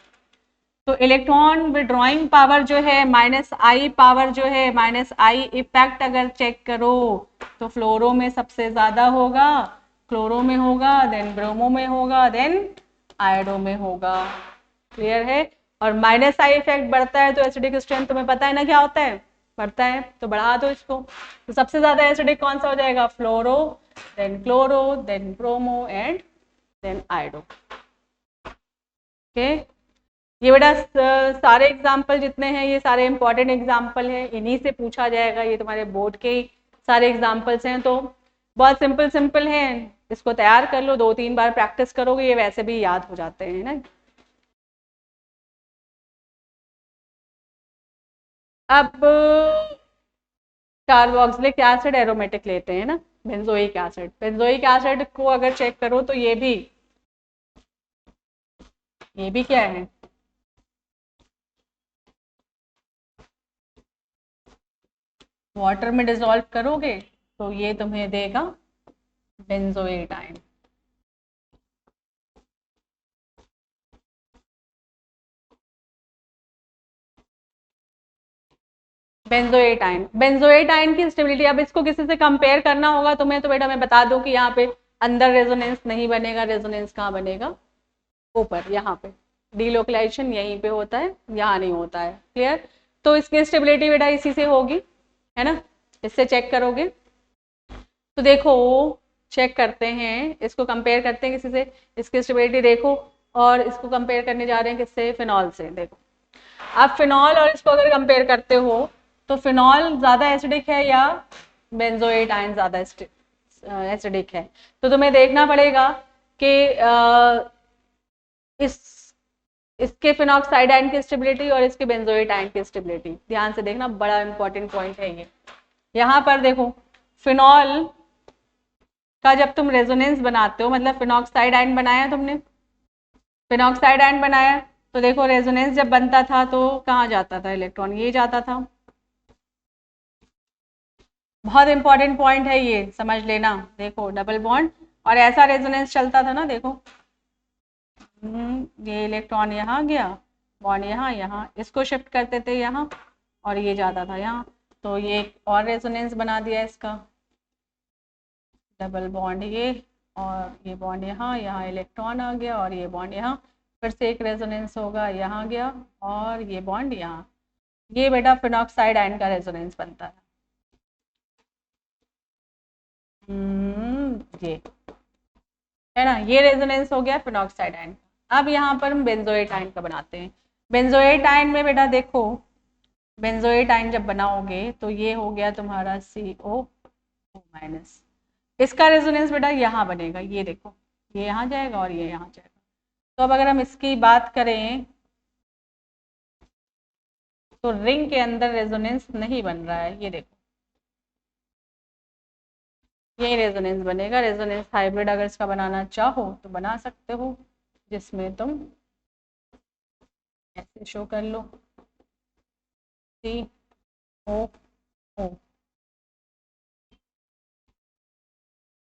तो इलेक्ट्रॉन विड्रॉइंग पावर जो है माइनस आई पावर जो है, माइनस आई इफेक्ट अगर चेक करो तो फ्लोरो में सबसे ज्यादा होगा, क्लोरो में होगा, देन ब्रोमो में होगा, देन आयोडो में होगा। क्लियर है। और माइनस आई इफेक्ट बढ़ता है तो एसिडिक स्ट्रेंथ तुम्हें पता है ना क्या होता है, बढ़ता है, तो बढ़ा दो इसको। तो सबसे ज्यादा एसिडिक कौन सा हो जाएगा, fluoro, then chloro, then bromo and then iodo. Okay, ये बेटा सारे एग्जाम्पल जितने हैं ये सारे इंपॉर्टेंट एग्जाम्पल हैं, इन्हीं से पूछा जाएगा, ये तुम्हारे बोर्ड के ही सारे एग्जाम्पल्स हैं, तो बहुत सिंपल सिंपल हैं, इसको तैयार कर लो, 2-3 बार प्रैक्टिस करोगे ये वैसे भी याद हो जाते हैं ना। अब कार्बोक्सिलिक एसिड एरोमेटिक लेते हैं ना, बेंजोइक एसिड, बेंजोइक एसिड को अगर चेक करो तो ये भी क्या है, वाटर में डिसॉल्व करोगे तो ये तुम्हें देगा बेंजोएटाइन। बेंजोएटाइन, बेंजोएटाइन की स्टेबिलिटी, अब इसको किसी से कंपेयर करना होगा तुम्हें, तो बेटा मैं बता दूं कि यहाँ पे अंदर रेजोनेंस नहीं बनेगा, रेजोनेंस कहाँ बनेगा, ऊपर, यहाँ पे डीलोकलाइजेशन यहीं पे होता है, यहाँ नहीं होता है। क्लियर। तो इसकी स्टेबिलिटी बेटा इसी से होगी, है ना, इससे चेक करोगे। तो देखो चेक करते हैं, इसको कंपेयर करते हैं किसी से, इसकी स्टेबिलिटी देखो, और इसको कंपेयर करने जा रहे हैं किससे, फिनॉल से। देखो आप फिनॉल और इसको अगर कंपेयर करते हो तो फिनॉल ज्यादा एसिडिक है या बेंजोएटाइन ज्यादा एसिडिक है, तो तुम्हें देखना पड़ेगा कि इस इसके फिनॉक्साइडाइन की स्टेबिलिटी और इसके बेंजोएटाइन की स्टेबिलिटी ध्यान से देखना, बड़ा इंपॉर्टेंट पॉइंट है ये। यहाँ पर देखो फिनॉल का जब तुम रेजोनेंस बनाते हो, मतलब फिनॉक्साइडाइन बनाया तुमने, फिनॉक्साइडाइन बनाया, तो देखो रेजोनेंस जब बनता था तो कहाँ जाता था इलेक्ट्रॉन, ये जाता था। बहुत इंपॉर्टेंट पॉइंट है ये, समझ लेना। देखो डबल बॉन्ड, और ऐसा रेजोनेंस चलता था ना, देखो ये इलेक्ट्रॉन यहाँ गया, बॉन्ड यहाँ, यहाँ इसको शिफ्ट करते थे यहाँ, और ये जाता था यहाँ, तो ये एक और रेजोनेंस बना दिया इसका, डबल बॉन्ड ये, और ये बॉन्ड यहाँ, यहाँ इलेक्ट्रॉन आ गया, और ये बॉन्ड यहाँ, फिर से एक रेजोनेंस होगा, यहाँ गया, और ये बॉन्ड यहाँ, ये बेटा फिनॉक्साइड आयन का रेजोनेंस बनता है। ये है ना, ये रेजोनेंस हो गया फिनॉक्साइड आयन। अब यहाँ पर हम बेंजोएट आयन का बनाते हैं। बेंजोएट आयन में बेटा देखो, बेंजोएट आयन जब बनाओगे तो ये हो गया तुम्हारा CO माइनस, इसका रेजोनेंस बेटा यहाँ बनेगा, ये देखो ये यहाँ जाएगा और ये यहाँ जाएगा। तो अब अगर हम इसकी बात करें तो रिंग के अंदर रेजोनेंस नहीं बन रहा है, ये देखो ये रेजोनेंस बनेगा। रेजोनेंस हाइब्रिड अगर इसका बनाना चाहो तो बना सकते हो, जिसमें तुम ऐसे शो कर लो, CO,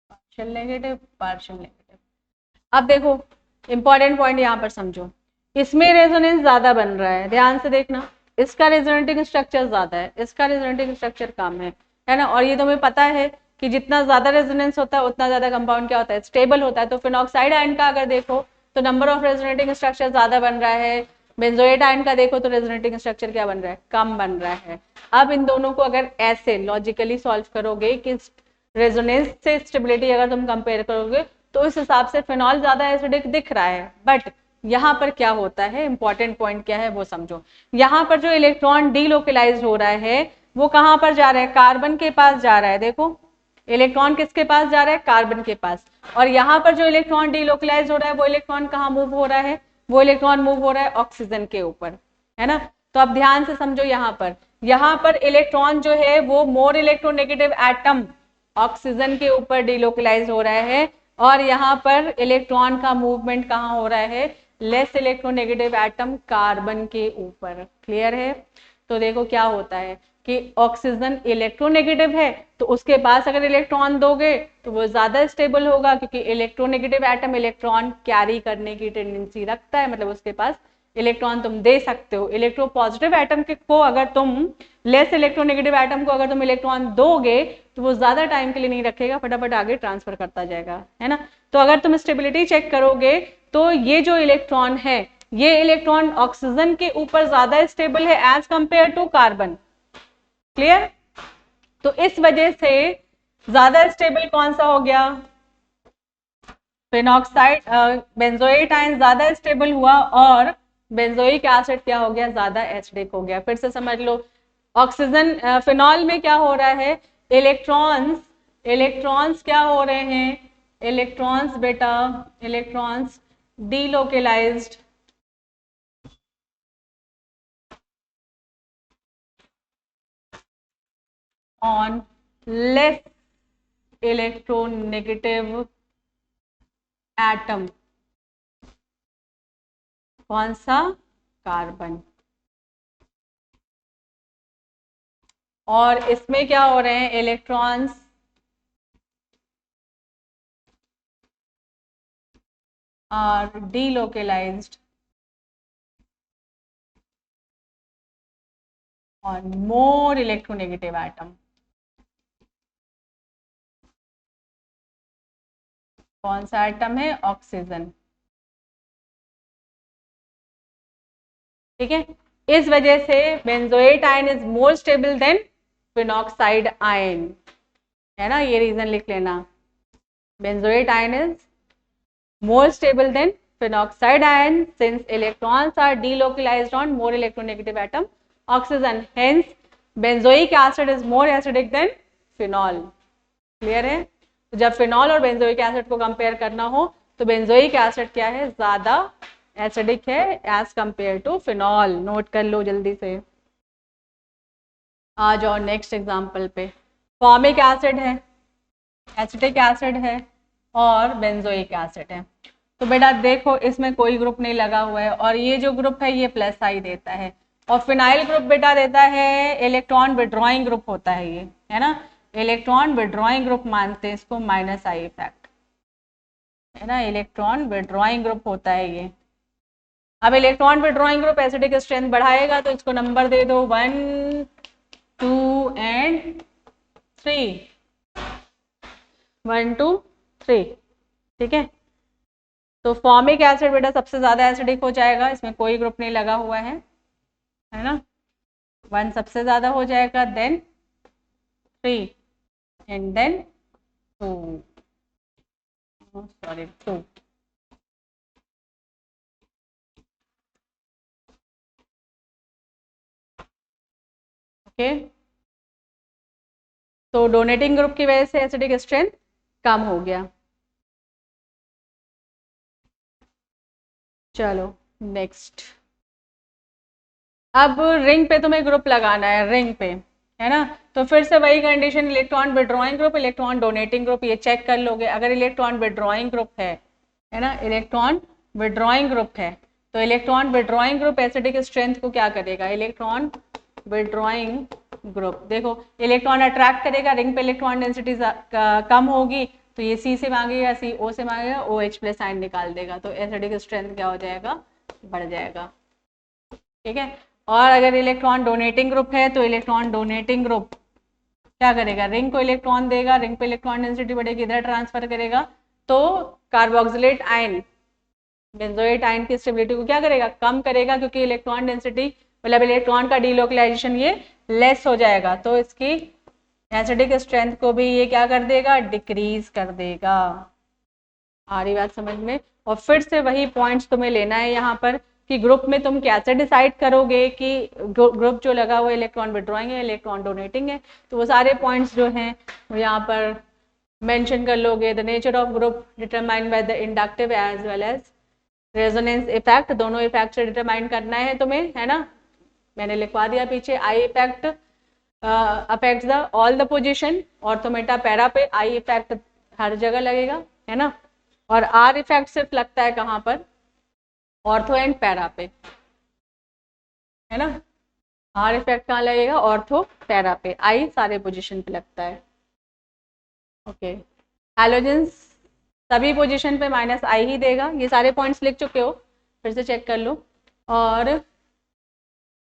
partial negative, partial negative. अब देखो इंपॉर्टेंट पॉइंट यहाँ पर समझो, इसमें रेजोनेंस ज्यादा बन रहा है, ध्यान से देखना, इसका रेजोनेटिंग स्ट्रक्चर ज्यादा है, इसका रेजोनेटिंग स्ट्रक्चर कम है ना। और ये तुम्हें पता है कि जितना ज्यादा रेजोनेंस होता है उतना ज्यादा कंपाउंड क्या होता है, स्टेबल होता है। तो फिनॉक्साइड आयन का अगर देखो तो नंबर ऑफ रेजोनेटिंग स्ट्रक्चर ज्यादा बन रहा है, बेंजोएट आयन का देखो तो रेजोनेटिंग स्ट्रक्चर क्या बन रहा है, कम बन रहा है। अब इन दोनों को अगर ऐसे लॉजिकली सॉल्व करोगे कि रेजोनेंस से स्टेबिलिटी अगर तुम कंपेयर करोगे तो उस हिसाब से फिनॉल ज्यादा एसिडिक दिख रहा है। बट यहाँ पर क्या होता है, इंपॉर्टेंट पॉइंट क्या है वो समझो। यहाँ पर जो इलेक्ट्रॉन डीलोकलाइज हो रहा है वो कहाँ पर जा रहा है, कार्बन के पास जा रहा है। देखो इलेक्ट्रॉन किसके पास जा रहा है, कार्बन के पास। और यहाँ पर जो इलेक्ट्रॉन डीलोकलाइज हो रहा है वो इलेक्ट्रॉन कहाँ मूव हो रहा है, वो इलेक्ट्रॉन मूव हो रहा है ऑक्सीजन के ऊपर, है ना। तो अब ध्यान से समझो, यहाँ पर इलेक्ट्रॉन जो है वो मोर इलेक्ट्रोनेगेटिव एटम ऑक्सीजन के ऊपर डीलोकलाइज हो रहा है, और यहाँ पर इलेक्ट्रॉन का मूवमेंट कहाँ हो रहा है, लेस इलेक्ट्रोनेगेटिव एटम कार्बन के ऊपर। क्लियर है। तो देखो क्या होता है कि ऑक्सीजन इलेक्ट्रोनेगेटिव है तो उसके पास अगर इलेक्ट्रॉन दोगे तो वो ज्यादा स्टेबल होगा, क्योंकि इलेक्ट्रोनेगेटिव एटम इलेक्ट्रॉन कैरी करने की टेंडेंसी रखता है, मतलब उसके पास इलेक्ट्रॉन तुम दे सकते हो। इलेक्ट्रो पॉजिटिव एटम को अगर तुम, लेस इलेक्ट्रोनेगेटिव एटम को अगर तुम इलेक्ट्रॉन दोगे तो वो ज्यादा टाइम के लिए नहीं रखेगा, फटाफट आगे ट्रांसफर करता जाएगा, है ना। तो अगर तुम स्टेबिलिटी चेक करोगे तो ये जो इलेक्ट्रॉन है, ये इलेक्ट्रॉन ऑक्सीजन के ऊपर ज्यादा स्टेबल है as compared to carbon. Clear. तो इस वजह से ज्यादा स्टेबल कौन सा हो गया, फिनॉक्साइड, बेंजोएट आयन ज्यादा स्टेबल हुआ, और बेंजोइक एसिड क्या हो गया, ज्यादा एसिडिक हो गया। फिर से समझ लो, ऑक्सीजन फिनॉल में क्या हो रहा है, इलेक्ट्रॉन्स क्या हो रहे हैं, इलेक्ट्रॉन्स बेटा, electrons delocalized on less electronegative atom. कौन सा, कार्बन। और इसमें क्या हो रहे हैं, electrons are delocalized on more electronegative atom. कौन सा एटम है, ऑक्सीजन। ठीक है। इस वजह से benzoate ion is more stable then phenoxide ion, है ना, ये रीजन लिख लेना। Benzoate ion is more stable than phenoxide ion since electrons are delocalized on more electronegative atom oxygen, hence benzoic acid is more acidic than phenol। clear है। तो जब phenol और benzoic acid को कंपेयर करना हो तो बेंजोइक एसिड क्या है, ज्यादा एसिडिक है as compared to phenol. Note कर लो जल्दी से। आ जाओ नेक्स्ट एग्जांपल पे। फॉर्मिक एसिड है, एसिटिक एसिड है और बेंजोइक एसिड है। तो बेटा देखो इसमें कोई ग्रुप नहीं लगा हुआ है, और ये जो ग्रुप है ये प्लस आई देता है, और फिनाइल ग्रुप बेटा देता है इलेक्ट्रॉन विड्रॉइंग ग्रुप होता है ये, है ना, इलेक्ट्रॉन विड्रॉइंग ग्रुप मानते हैं इसको, माइनस आई इफेक्ट, है ना, इलेक्ट्रॉन विड्रॉइंग ग्रुप होता है ये। अब electron withdrawing group acidic strength बढ़ाएगा तो इसको नंबर दे दो 1 2 एंड 3, 1 2 3। ठीक है। तो फॉर्मिक एसिड बेटा सबसे ज्यादा एसिडिक हो जाएगा, इसमें कोई ग्रुप नहीं लगा हुआ है ना। 1 सबसे ज्यादा हो जाएगा, then 3 and then 2, sorry 2। Okay. तो डोनेटिंग ग्रुप की वजह से एसिडिक स्ट्रेंथ कम हो गया। चलो नेक्स्ट। अब रिंग पे तुम्हें ग्रुप लगाना है, रिंग पे, है ना। तो फिर से वही condition, electron withdrawing group, electron donating group, ये चेक कर लोगे। अगर इलेक्ट्रॉन विड्रॉइंग ग्रुप है ना, इलेक्ट्रॉन विड्रॉइंग ग्रुप है, तो electron withdrawing group acidic strength को क्या करेगा, इलेक्ट्रॉन विड्रॉइंग ग्रुप, देखो इलेक्ट्रॉन अट्रैक्ट करेगा, रिंग पे इलेक्ट्रॉन डेंसिटी कम होगी तो ये सी से मांगेगा, सी ओ से मांगेगा, ओ एच प्लस साइन निकाल देगा, तो एसिडिक स्ट्रेंथ क्या हो जाएगा, बढ़ जाएगा। ठीक है, और अगर इलेक्ट्रॉन डोनेटिंग ग्रुप है तो इलेक्ट्रॉन डोनेटिंग ग्रुप क्या करेगा, रिंग को इलेक्ट्रॉन देगा, रिंग पे इलेक्ट्रॉन डेंसिटी बढ़ेगी, इधर ट्रांसफर करेगा, तो कार्बोक्सिलेट आयन बेंजोएट आयन की स्टेबिलिटी को क्या करेगा, कम करेगा, क्योंकि इलेक्ट्रॉन डेंसिटी मतलब इलेक्ट्रॉन का डीलोकलाइजेशन ये लेस हो जाएगा, तो इसकी एसिडिक स्ट्रेंथ को भी ये क्या कर देगा, डिक्रीज कर देगा। आ रही बात समझ में? और फिर से वही पॉइंट्स तुम्हें लेना है यहाँ पर कि ग्रुप में तुम कैसे डिसाइड करोगे कि ग्रुप जो लगा हुआ इलेक्ट्रॉन विड्रॉइंग है, इलेक्ट्रॉन डोनेटिंग है, तो वो सारे पॉइंट्स जो हैं वो यहाँ पर मेंशन कर लोगे। The nature of group determined by the inductive as well as resonance effect, दोनों इफेक्ट से डिटरमाइन करना है तुम्हें, है ना, मैंने लिखवा दिया पीछे। I effect affects the all the position, ortho meta para पे आई इफेक्ट हर जगह लगेगा, है ना, और आर इफेक्ट सिर्फ लगता है कहाँ पर, ऑर्थो एंड पैरा पे, है ना, आर इफेक्ट कहाँ लगेगा, ऑर्थो पैरा पे, आई सारे पोजीशन पे लगता है। ओके, हैलोजेंस सभी पोजीशन पे माइनस आई ही देगा, ये सारे पॉइंट्स लिख चुके हो, फिर से चेक कर लो। और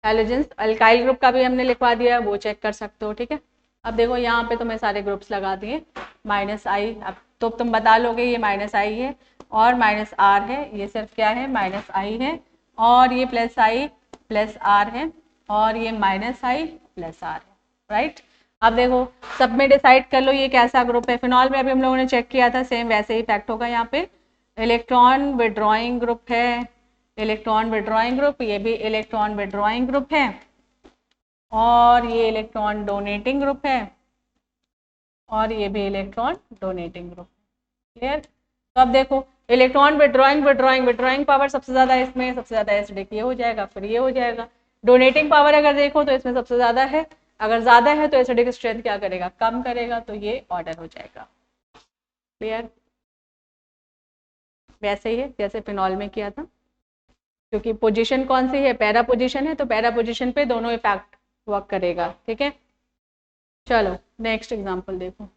हैलोजेंस अल्काइल ग्रुप का भी हमने लिखवा दिया, वो चेक कर सकते हो। ठीक है, अब देखो यहाँ पे तुम्हें सारे ग्रुप्स लगा दिए, माइनस आई, अब तो तुम बता लोगे ये माइनस आई है और माइनस आर है, ये सिर्फ क्या है, माइनस आई है, और ये प्लस आई प्लस आर है, और ये माइनस आई प्लस आर है, राइट। अब देखो सब में डिसाइड कर लो ये कैसा ग्रुप है। फिनॉल में अभी हम लोगों ने चेक किया था, सेम वैसे ही फैक्ट होगा यहाँ पे, इलेक्ट्रॉन विड्रॉइंग ग्रुप है, इलेक्ट्रॉन विड्रॉइंग ग्रुप, ये भी इलेक्ट्रॉन विड्रॉइंग ग्रुप है, और ये इलेक्ट्रॉन डोनेटिंग ग्रुप है, और ये भी इलेक्ट्रॉन डोनेटिंग ग्रुप। क्लियर? तो अब देखो electron withdrawing withdrawing withdrawing power सबसे ज्यादा इसमें, सबसे ज्यादा एसिडिक ये हो जाएगा, फिर ये हो जाएगा। डोनेटिंग पावर अगर देखो तो इसमें सबसे ज्यादा है, अगर ज्यादा है तो एसिडिक स्ट्रेंथ क्या करेगा, कम करेगा, तो ये ऑर्डर हो जाएगा। क्लियर? वैसे ही है जैसे फिनॉल में किया था, क्योंकि पोजीशन कौन सी है, पैरा पोजीशन है, तो पैरा पोजीशन पे दोनों इफेक्ट वर्क करेगा। ठीक है, चलो नेक्स्ट एग्जांपल देखो।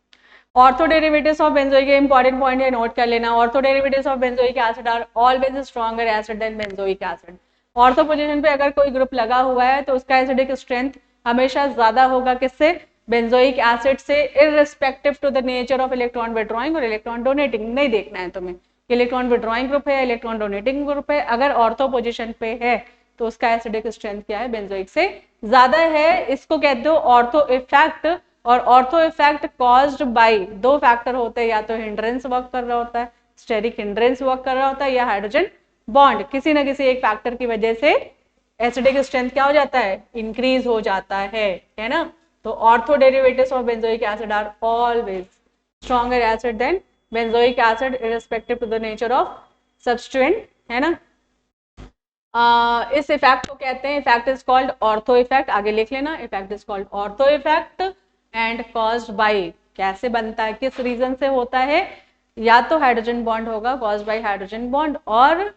Ortho derivatives of benzoic, important point है, नोट कर लेना। Ortho derivatives of benzoic acid are always stronger acid than benzoic acid. Ortho position पे अगर कोई ग्रुप लगा हुआ है तो उसका एसिडिक स्ट्रेंथ हमेशा ज्यादा होगा किससे, बेंजोइक एसिड से, irrespective to the nature of electron withdrawing और इलेक्ट्रॉन डोनेटिंग। नहीं देखना है तुम्हें इलेक्ट्रॉन विड्रॉइंग ग्रुप है, इलेक्ट्रॉन डोनेटिंग ग्रुप है, अगर ऑर्थो पोजीशन पे है तो उसका एसिडिक स्ट्रेंथ क्या है, बेंजोइक से ज्यादा है। इसको कहते हो ऑर्थो इफेक्ट। और ऑर्थो इफेक्ट कॉज्ड बाय दो फैक्टर होते हैं, या तो हिंड्रेंस वर्क कर रहा होता है, स्टेरिक हिंड्रेंस वर्क कर रहा होता है, या हाइड्रोजन बॉन्ड, किसी ना किसी एक फैक्टर की वजह से एसिडिक स्ट्रेंथ क्या हो जाता है, इंक्रीज हो जाता है ना। तो ortho derivatives of benzoic acid are always stronger acid than benzoic acid irrespective to the nature of substituent, है ना। इस इफेक्ट को कहते हैं, effect is called ortho effect, आगे लिख लेना, effect is called ortho effect and caused by, कैसे बनता है, किस रीजन से होता है, या तो हाइड्रोजन बॉन्ड होगा, कॉज्ड बाय हाइड्रोजन बॉन्ड, और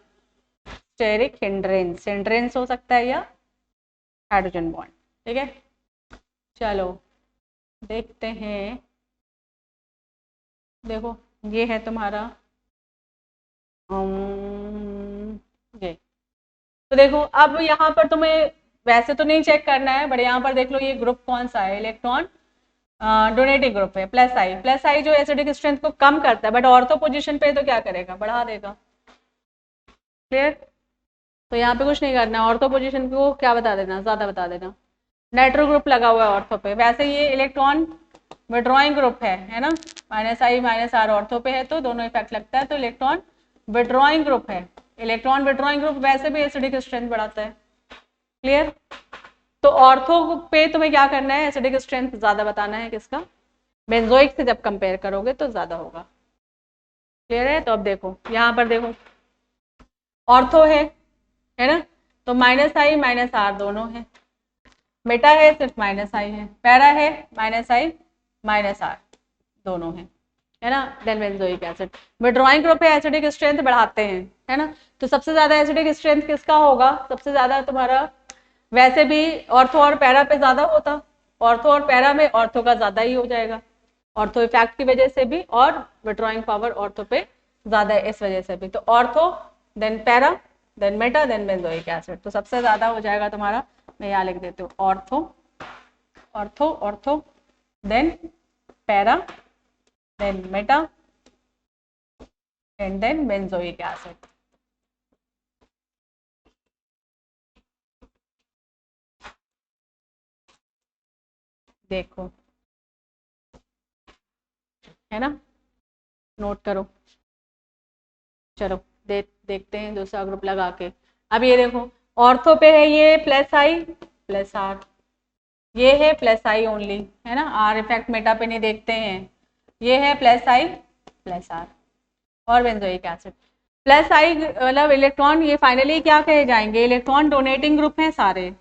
स्टेरिक हिंड्रेंस, हिंड्रेंस हो सकता है, या हाइड्रोजन बॉन्ड। ठीक है, चलो देखते हैं। देखो ये है तुम्हारा ये, तो देखो अब यहाँ पर तुम्हें वैसे तो नहीं चेक करना है, बट यहाँ पर देख लो ये ग्रुप कौन सा है, इलेक्ट्रॉन डोनेटिंग ग्रुप है, प्लस आई जो एसिडिक स्ट्रेंथ को कम करता है, बट ऑर्थो पोजीशन पे तो क्या करेगा, बढ़ा देगा। क्लियर? तो यहाँ पे कुछ नहीं करना है, ऑर्थो पोजीशन को क्या बता देना, ज्यादा बता देना। नाइट्रो ग्रुप लगा हुआ है ऑर्थो पे, वैसे ये इलेक्ट्रॉन विड्रॉइंग ग्रुप है ना, minus I minus R ortho पे है, तो दोनों इफेक्ट लगता है, तो इलेक्ट्रॉन विड्रॉइंग ग्रुप है। इलेक्ट्रॉन विड्रॉइंग ग्रुप वैसे भी एसिडिक स्ट्रेंथ बढ़ाता है। क्लियर? तो ऑर्थो पे तुम्हें क्या करना है, एसिडिक स्ट्रेंथ ज्यादा बताना है किसका, बेंजोइक से जब कंपेयर करोगे तो ज्यादा होगा। क्लियर है? तो अब देखो यहाँ पर देखो ऑर्थो है ना, तो माइनस आई माइनस आर दोनों है, मेटा है सिर्फ माइनस आई है, पैरा है माइनस आई माइनस आर दोनों है ना, then benzoic acid. Withdrawing group है, एसिडिक स्ट्रेंथ बढ़ाते हैं, है ना, तो सबसे ज्यादा एसिडिक स्ट्रेंथ किसका होगा, सबसे ज्यादा तुम्हारा वैसे भी ऑर्थो और पैरा पे ज्यादा होता, ऑर्थो और पैरा में ऑर्थो का ज्यादा ही हो जाएगा, ऑर्थो इफेक्ट की वजह से भी, और विड्रॉइंग पावर ऑर्थो पे ज्यादा है इस वजह से भी। तो ortho, then para, then meta, then benzoic acid. तो सबसे ज्यादा हो जाएगा तुम्हारा, मैं यहाँ लिख देती हूँ, ortho, ortho, ortho, then para, then meta, and then benzoic acid. देखो, है ना, नोट करो। चलो देखते हैं दूसरा ग्रुप लगा के। अब ये देखो, ऑर्थो पे है ये प्लस आई प्लस आर, ये है प्लस आई ओनली, है ना, आर इफेक्ट मेटा पे नहीं देखते हैं। ये है प्लस आई प्लस आर और बेंजोइक एसिड। प्लस आई मतलब इलेक्ट्रॉन, ये फाइनली क्या कहे जाएंगे, इलेक्ट्रॉन डोनेटिंग ग्रुप हैं सारे।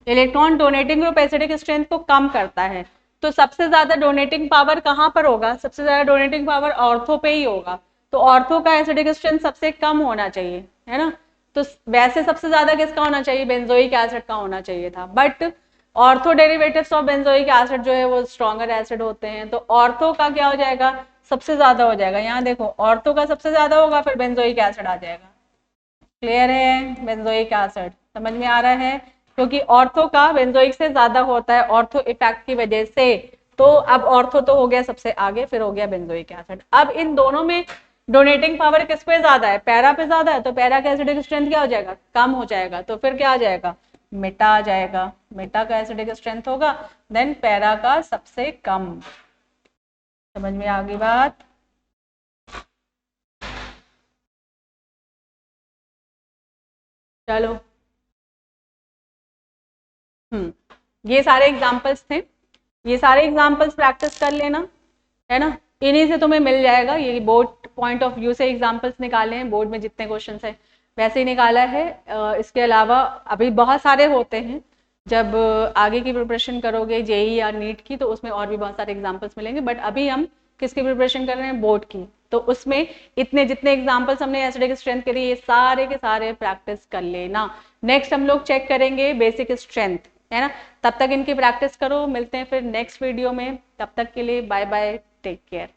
Electron donating group acidic strength को कम करता है, तो सबसे ज्यादा डोनेटिंग पावर कहाँ पर होगा, सबसे ज्यादा डोनेटिंग पावर ऑर्थो पे ही होगा। तो ऑर्थो का एसिडिक स्ट्रेंथ सबसे कम होना चाहिए, है ना। तो वैसे सबसे ज्यादा किसका होना चाहिए, बेंजोइक एसिड का होना चाहिए था, but ortho derivatives of benzoic acid जो है वो स्ट्रॉन्गर एसिड होते हैं, तो ऑर्थो का क्या हो जाएगा, सबसे ज्यादा हो जाएगा। यहाँ देखो, ऑर्थो का सबसे ज्यादा होगा, फिर बेंजोइक एसिड आ जाएगा। क्लियर है, बेंजोइक एसिड समझ में आ रहा है, क्योंकि ऑर्थो का बेंजोइक से ज्यादा होता है ऑर्थो इफेक्ट की वजह से। तो अब ऑर्थो तो हो गया सबसे आगे, फिर हो गया बेंजोइक एसिड। अब इन दोनों में डोनेटिंग पावर किस पे ज्यादा है, पैरा पे ज्यादा है, तो पैरा का एसिडिक स्ट्रेंथ क्या हो जाएगा, कम हो जाएगा। तो फिर क्या आ जाएगा, मेटा आ जाएगा, मेटा का एसिडिक स्ट्रेंथ होगा, देन पैरा का सबसे कम। समझ में आ गई बात। चलो, ये सारे एग्जाम्पल्स थे, ये सारे एग्जाम्पल्स प्रैक्टिस कर लेना, है ना। इन्हीं से तुम्हें मिल जाएगा, ये बोर्ड पॉइंट ऑफ व्यू से एग्जाम्पल्स निकाले हैं, बोर्ड में जितने क्वेश्चन है वैसे ही निकाला है। इसके अलावा अभी बहुत सारे होते हैं, जब आगे की प्रिपरेशन करोगे जेई या नीट की, तो उसमें और भी बहुत सारे एग्जाम्पल्स मिलेंगे। बट अभी हम किसकी प्रिपरेशन कर रहे हैं, बोर्ड की, तो उसमें इतने जितने एग्जाम्पल्स हमने एसिडिक स्ट्रेंथ के लिए, ये सारे के सारे प्रैक्टिस कर लेना। नेक्स्ट हम लोग चेक करेंगे बेसिक स्ट्रेंथ, है ना। तब तक इनकी प्रैक्टिस करो, मिलते हैं फिर नेक्स्ट वीडियो में, तब तक के लिए बाय बाय, टेक केयर।